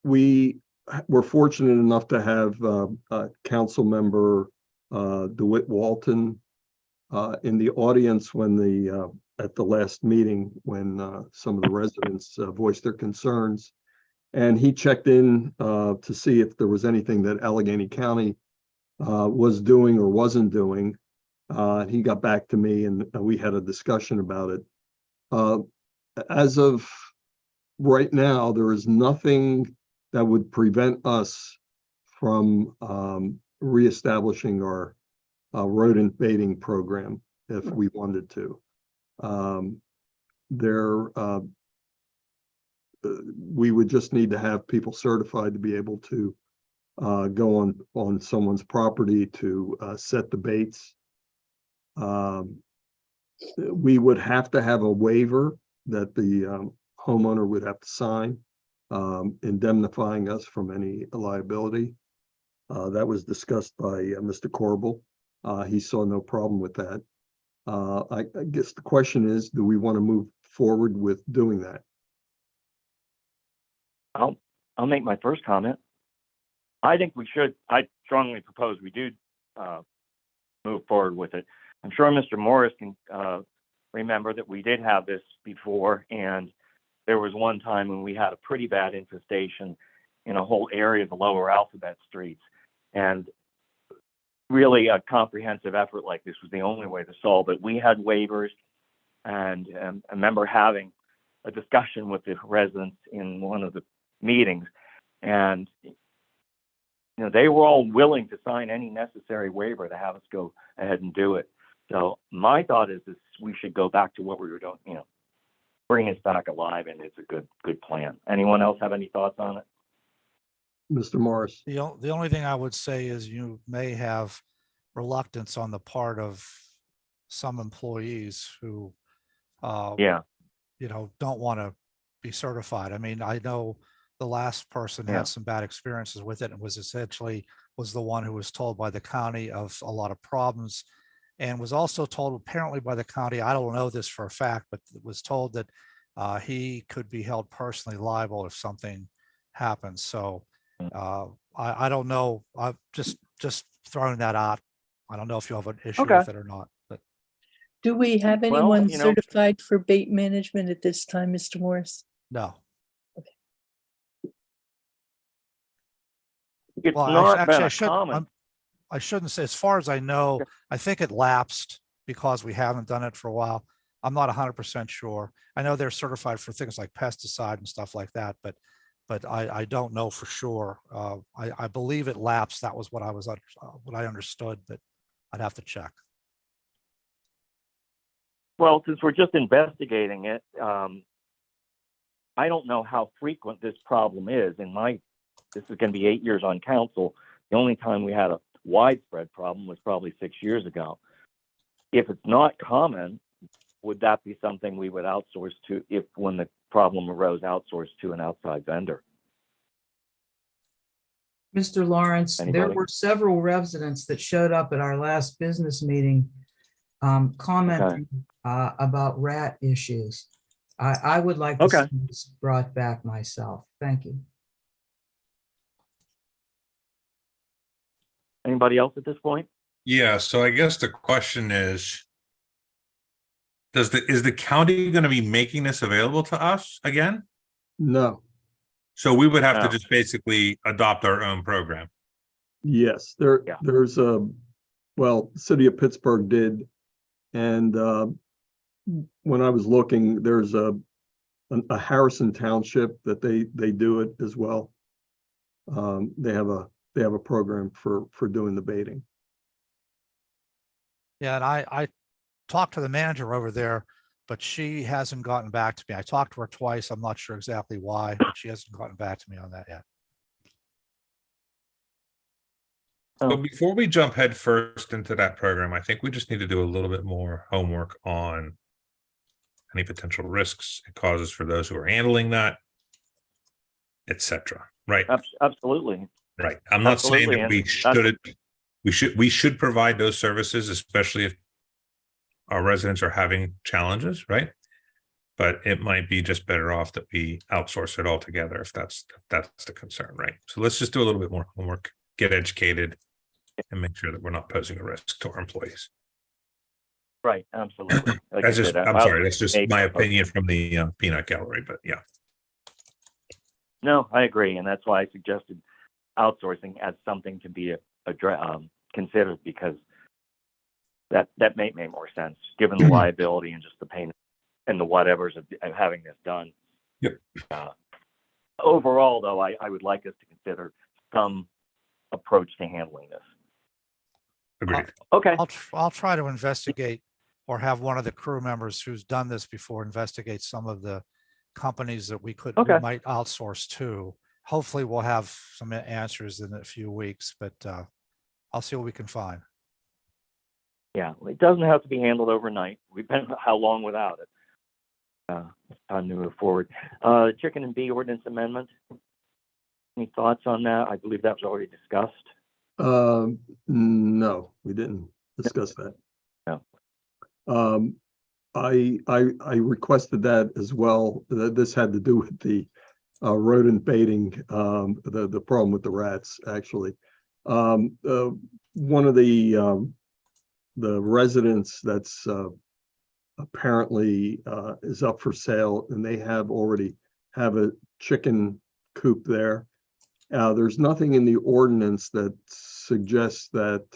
Speaker 4: We were fortunate enough to have Council Member DeWitt Walton in the audience when at the last meeting when some of the residents voiced their concerns. And he checked in to see if there was anything that Allegheny County was doing or wasn't doing. He got back to me and we had a discussion about it. As of right now, there is nothing that would prevent us from reestablishing our rodent baiting program if we wanted to. We would just need to have people certified to be able to go on someone's property to set the baits. We would have to have a waiver that the homeowner would have to sign, indemnifying us from any liability. That was discussed by Mr. Corbel. He saw no problem with that. I guess the question is, do we want to move forward with doing that?
Speaker 11: I'll make my first comment. I think we should. I strongly propose we do move forward with it. I'm sure Mr. Morris can remember that we did have this before, and there was one time when we had a pretty bad infestation in a whole area of the lower alphabet streets. And really a comprehensive effort like this was the only way to solve it. We had waivers, and I remember having a discussion with the residents in one of the meetings, and they were all willing to sign any necessary waiver to have us go ahead and do it. So my thought is we should go back to what we were doing, bring us back alive, and it's a good plan. Anyone else have any thoughts on it?
Speaker 4: Mr. Morris?
Speaker 1: The only thing I would say is you may have reluctance on the part of some employees who, don't want to be certified. I mean, I know the last person had some bad experiences with it and was the one who was told by the county of a lot of problems, and was also told apparently by the county, I don't know this for a fact, but was told that he could be held personally liable if something happens. So I don't know. I'm just throwing that out. I don't know if you have an issue with it or not, but
Speaker 3: Do we have
Speaker 11: Well,
Speaker 3: anyone certified for bait management at this time, Mr. Morris?
Speaker 1: no.
Speaker 11: It's
Speaker 1: Well,
Speaker 11: not
Speaker 1: actually,
Speaker 11: been
Speaker 1: I
Speaker 11: a common.
Speaker 1: I shouldn't say, as far as I know, I think it lapsed because we haven't done it for a while. I'm not 100% sure. I know they're certified for things like pesticide and stuff like that, but I don't know for sure. I believe it lapsed. That was what I understood, but I'd have to check.
Speaker 11: Well, since we're just investigating it, I don't know how frequent this problem is. This is going to be 8 years on council. The only time we had a widespread problem was probably 6 years ago. If it's not common, would that be something we would outsource to, when the problem arose, outsource to an outside vendor?
Speaker 2: Mr. Lawrence, there
Speaker 11: Anybody?
Speaker 2: were several residents that showed up at our last business meeting commenting about rat issues. I would like to see this brought back myself. Thank you.
Speaker 11: Anybody else at this point?
Speaker 14: Yeah, so I guess the question is the county going to be making this available to us again?
Speaker 4: No.
Speaker 14: So we would have
Speaker 11: No.
Speaker 14: to just basically adopt our own program.
Speaker 4: Yes, there's the city of Pittsburgh did. And when I was looking, there's a Harrison Township that they do it as well. They have a program for doing the baiting.
Speaker 1: Yeah, and I talked to the manager over there, but she hasn't gotten back to me. I talked to her twice. I'm not sure exactly why, but she hasn't gotten back to me on that yet.
Speaker 14: So before we jump head first into that program, I think we just need to do a little bit more homework on any potential risks it causes for those who are handling that, etc. Right?
Speaker 11: Absolutely.
Speaker 14: Right. I'm not saying that
Speaker 11: Absolutely,
Speaker 14: we should provide those services, especially if our residents are having challenges, right? But it might be just better off that we outsource it altogether if that's the concern, right? So let's just do a little bit more homework, get educated, and make sure that we're not posing a risk to our employees.
Speaker 11: Right, absolutely. Like
Speaker 14: That's
Speaker 11: I
Speaker 14: just,
Speaker 11: said,
Speaker 14: I'm sorry, that's just
Speaker 11: make-
Speaker 14: my opinion from the peanut gallery, but yeah.
Speaker 11: No, I agree, and that's why I suggested outsourcing as something to be considered, because that may make more sense given the liability and just the pain and the whatevers of having this done.
Speaker 14: Yep.
Speaker 11: Overall, though, I would like us to consider some approach to handling this.
Speaker 14: Agreed.
Speaker 11: Okay.
Speaker 1: I'll try to investigate, or have one of the crew members who's done this before investigate some of the companies that we might outsource to. Hopefully we'll have some answers in a few weeks, but I'll see what we can find.
Speaker 11: Yeah, it doesn't have to be handled overnight. We've been how long without it? It's time to move forward. Chicken and bee ordinance amendment. Any thoughts on that? I believe that was already discussed.
Speaker 4: No, we didn't discuss that.
Speaker 11: Yeah.
Speaker 4: I requested that as well. This had to do with the rodent baiting, the problem with the rats, actually. One of the residents that's apparently is up for sale, and they already have a chicken coop there. There's nothing in the ordinance that suggests that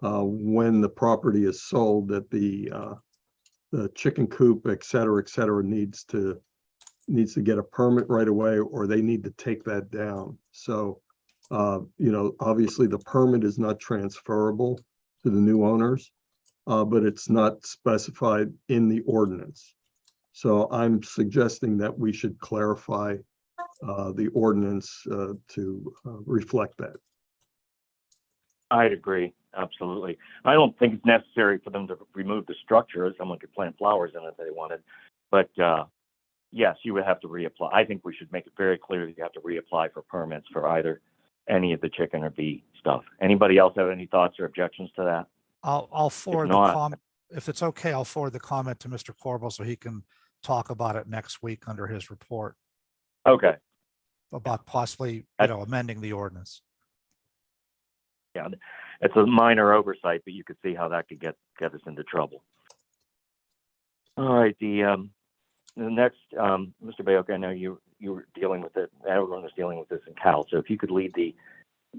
Speaker 4: when the property is sold, that the chicken coop, et cetera, needs to get a permit right away, or they need to take that down. So, obviously the permit is not transferable to the new owners, but it's not specified in the ordinance. So I'm suggesting that we should clarify the ordinance to reflect that.
Speaker 11: I'd agree, absolutely. I don't think it's necessary for them to remove the structure. Someone could plant flowers in it if they wanted. But yes, you would have to reapply. I think we should make it very clear that you have to reapply for permits for either any of the chicken or bee stuff. Anybody else have any thoughts or objections to that?
Speaker 1: I'll forward the
Speaker 11: not-
Speaker 1: comment. If it's okay, I'll forward the comment to Mr. Corbel so he can talk about it next week under his report
Speaker 11: Okay,
Speaker 1: about possibly, amending the ordinance.
Speaker 11: yeah, it's a minor oversight, but you could see how that could get us into trouble. All right, the next, Mr. Bayoka, I know you were dealing with it. Everyone was dealing with this in Cal. So if you could lead the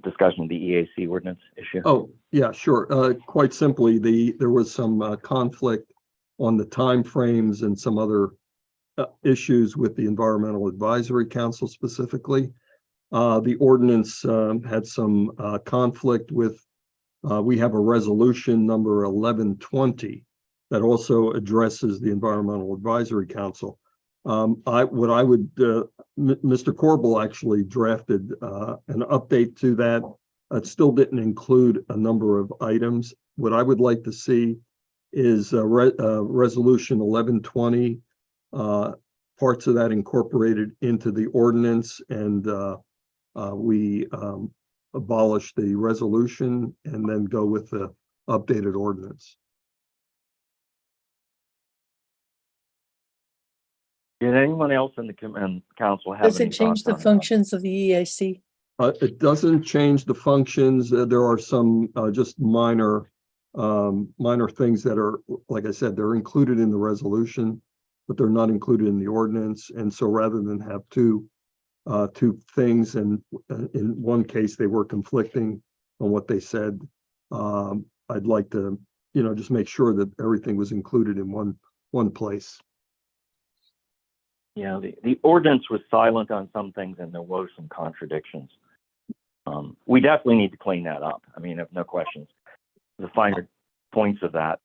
Speaker 11: discussion of the EAC ordinance issue.
Speaker 4: Oh, yeah, sure. Quite simply, there was some conflict on the timeframes and some other issues with the Environmental Advisory Council specifically. The ordinance had some conflict with, we have a resolution number 1120 that also addresses the Environmental Advisory Council. Mr. Corbel actually drafted an update to that. It still didn't include a number of items. What I would like to see is resolution 1120, parts of that incorporated into the ordinance, and we abolish the resolution and then go with the updated ordinance.
Speaker 11: Did anyone else in the council have
Speaker 3: Does
Speaker 11: any
Speaker 3: it change
Speaker 11: thoughts
Speaker 3: the
Speaker 11: on that?
Speaker 3: functions of the EAC?
Speaker 4: It doesn't change the functions. There are some just minor things that are, like I said, they're included in the resolution, but they're not included in the ordinance. And so rather than have two things, and in one case they were conflicting on what they said, I'd like to, just make sure that everything was included in one place.
Speaker 11: Yeah, the ordinance was silent on some things and there were some contradictions. We definitely need to clean that up. I mean, no questions. The finer points of that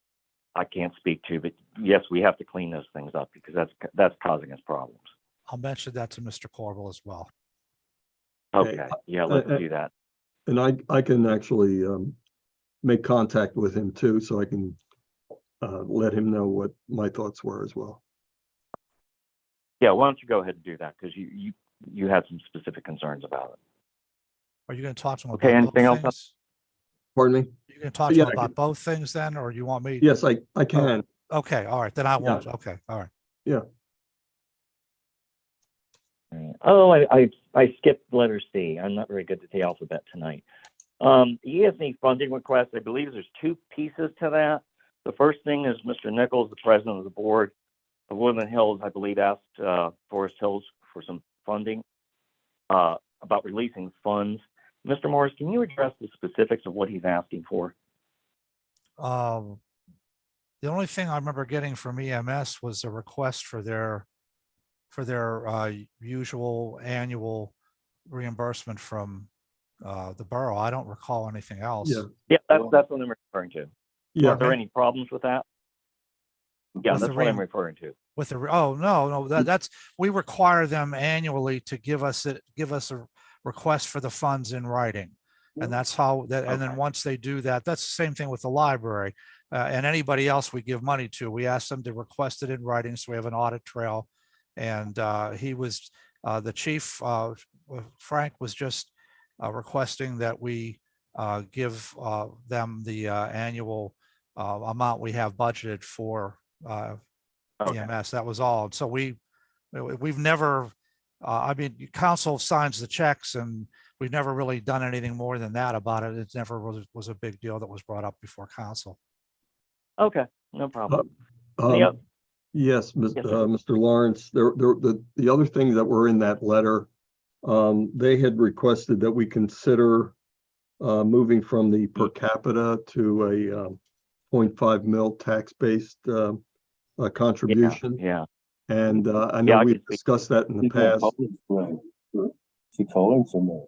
Speaker 11: I can't speak to, but yes, we have to clean those things up because that's causing us problems.
Speaker 1: I'll mention that to Mr. Corbel as well.
Speaker 11: Okay, yeah, let's do that.
Speaker 4: And I can actually make contact with him too, so I can let him know what my thoughts were as well.
Speaker 11: Yeah, why don't you go ahead and do that, because you had some specific concerns about it.
Speaker 1: Are you going to talk to him
Speaker 11: Okay,
Speaker 1: about
Speaker 11: anything
Speaker 1: both
Speaker 11: else?
Speaker 1: things?
Speaker 4: Pardon me?
Speaker 1: You can talk to
Speaker 4: Yeah,
Speaker 1: him about both things then, or you want me?
Speaker 4: Yes, I can.
Speaker 1: Okay, all right, then I won't. Okay, all right.
Speaker 4: Yeah.
Speaker 11: Oh, I skipped letter C. I'm not very good at the alphabet tonight. ESNE funding request, I believe there's two pieces to that. The first thing is Mr. Nichols, the president of the board of Woodland Hills, I believe, asked Forest Hills for some funding about releasing funds. Mr. Morris, can you address the specifics of what he's asking for?
Speaker 1: The only thing I remember getting from EMS was a request for their usual annual reimbursement from the borough. I don't recall anything else.
Speaker 11: Yeah, that's what I'm referring to.
Speaker 4: Yeah.
Speaker 11: Are there any problems with that? Yeah,
Speaker 1: With
Speaker 11: that's
Speaker 1: the
Speaker 11: what I'm referring to.
Speaker 1: With the no, that's we require them annually to give us a request for the funds in writing, and that's how that. And then once they do that, that's the same thing with the library and anybody else we give money to. We ask them to request it in writing, so we have an audit trail. And he was the chief. Frank was just requesting that we give them the annual amount we have budgeted for
Speaker 11: Okay.
Speaker 1: EMS. That was all. So we've never, I mean, council signs the checks and we've never really done anything more than that about it. It never was a big deal that was brought up before council.
Speaker 11: Okay, no problem.
Speaker 4: Um,
Speaker 11: Yep.
Speaker 4: Yes,
Speaker 11: Yes, sir.
Speaker 4: Mr. Lawrence, the other thing that were in that letter, they had requested that we consider moving from the per capita to a 0.5 mil tax-based contribution.
Speaker 11: Yeah.
Speaker 4: And I
Speaker 11: Yeah,
Speaker 4: know
Speaker 11: I
Speaker 4: we've
Speaker 11: can speak.
Speaker 4: discussed that in the past.
Speaker 9: Keep calling for more.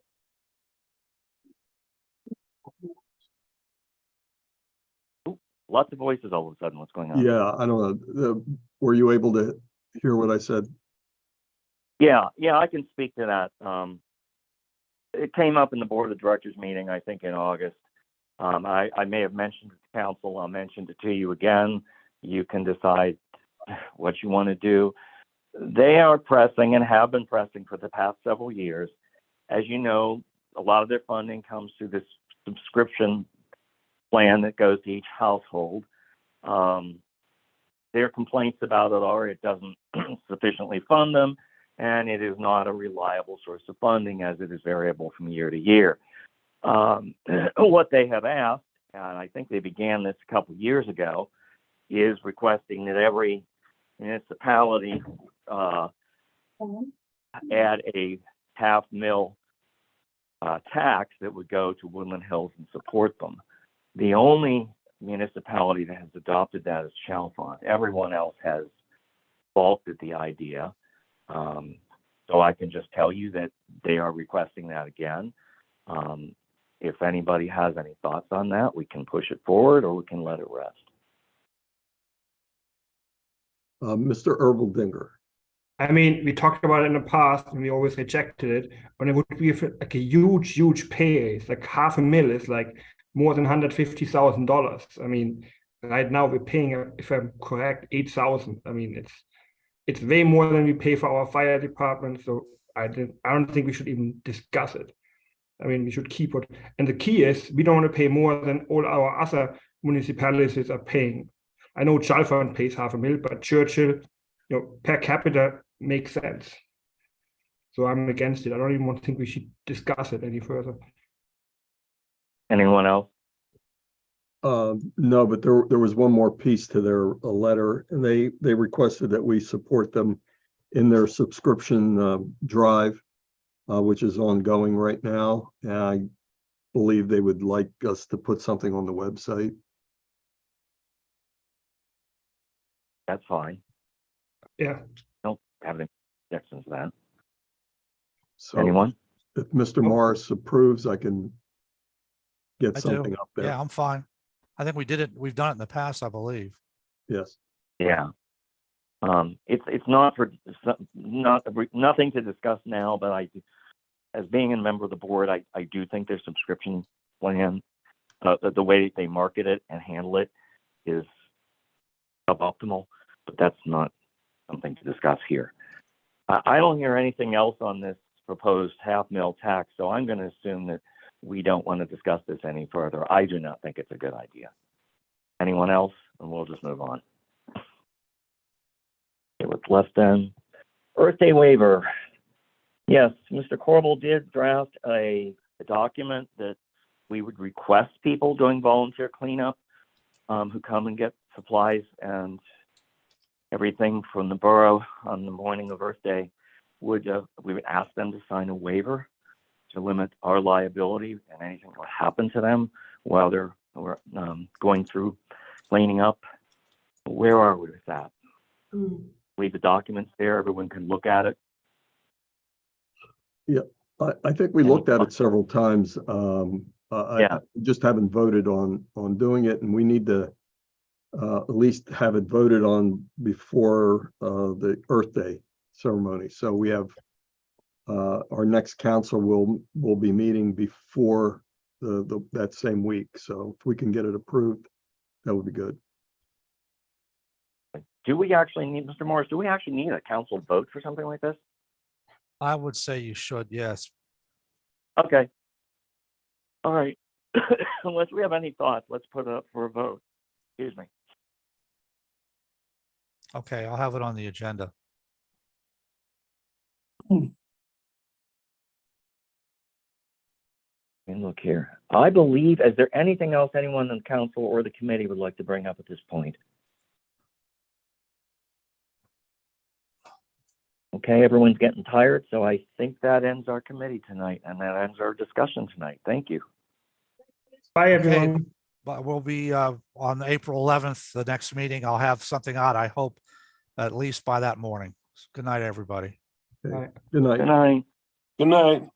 Speaker 11: Lots of voices all of a sudden. What's going on?
Speaker 4: Yeah, I don't know. Were you able to hear what I said?
Speaker 11: Yeah, I can speak to that. It came up in the board of directors meeting, I think in August. I may have mentioned it to council. I'll mention it to you again. You can decide what you want to do. They are pressing and have been pressing for the past several years. As you know, a lot of their funding comes through this subscription plan that goes to each household. Their complaints about it are it doesn't sufficiently fund them, and it is not a reliable source of funding as it is variable from year to year. What they have asked, and I think they began this a couple of years ago, is requesting that every municipality add a half mil tax that would go to Woodland Hills and support them. The only municipality that has adopted that is Chalfont. Everyone else has balked at the idea. So I can just tell you that they are requesting that again. If anybody has any thoughts on that, we can push it forward or we can let it rest.
Speaker 4: Mr. Erbaldinger.
Speaker 6: I mean, we talked about it in the past and we always rejected it. When it would be like a huge pay, it's like $500,000 is like more than $150,000. I mean, right now we're paying, if I'm correct, $8,000. I mean, it's way more than we pay for our fire department. So I don't think we should even discuss it. I mean, we should keep it. And the key is we don't want to pay more than all our other municipalities are paying. I know Chalfont pays $500,000, but Churchill, per capita makes sense. So I'm against it. I don't even think we should discuss it any further.
Speaker 11: Anyone else?
Speaker 4: No, but there was one more piece to their letter, and they requested that we support them in their subscription drive, which is ongoing right now. And I believe they would like us to put something on the website.
Speaker 11: That's fine.
Speaker 6: Yeah.
Speaker 11: Don't have any objections to that.
Speaker 4: So
Speaker 11: Anyone?
Speaker 4: if Mr. Morris approves, I can get
Speaker 1: I
Speaker 4: something
Speaker 1: do.
Speaker 4: up there.
Speaker 1: Yeah, I'm fine. I think we did it. We've done it in the past, I believe.
Speaker 4: Yes.
Speaker 11: Yeah. It's not for nothing to discuss now, but as being a member of the board, I do think their subscription plan, the way they market it and handle it is suboptimal, but that's not something to discuss here. I don't hear anything else on this proposed $500,000 tax, so I'm going to assume that we don't want to discuss this any further. I do not think it's a good idea. Anyone else? And we'll just move on. Okay, what's left then? Earth Day waiver. Yes, Mr. Corbel did draft a document that we would request people doing volunteer cleanup who come and get supplies and everything from the borough on the morning of Earth Day. We would ask them to sign a waiver to limit our liability and anything that would happen to them while they're going through cleaning up. Where are we with that? Leave the documents there. Everyone can look at it.
Speaker 4: Yeah, I think we looked at it several times. I just haven't voted on doing it, and we need to at least have it voted on before the Earth Day ceremony. So we have our next council will be meeting before that same week. So if we can get it approved, that would be good.
Speaker 11: Do we actually need, Mr. Morris, do we actually need a council vote for something like this?
Speaker 1: I would say you should, yes.
Speaker 11: Okay. All right. Unless we have any thoughts, let's put it up for a vote. Excuse me.
Speaker 1: Okay, I'll have it on the agenda.
Speaker 11: And look here. I believe, is there anything else anyone on the council or the committee would like to bring up at this point? Okay, everyone's getting tired, so I think that ends our committee tonight, and that ends our discussion tonight. Thank you.
Speaker 6: Bye,
Speaker 1: Okay.
Speaker 6: everyone.
Speaker 1: But we'll be on April 11th, the next meeting. I'll have something out, I hope, at least by that morning. Good night, everybody.
Speaker 4: Okay. Good night.
Speaker 11: Good night.
Speaker 9: Good night.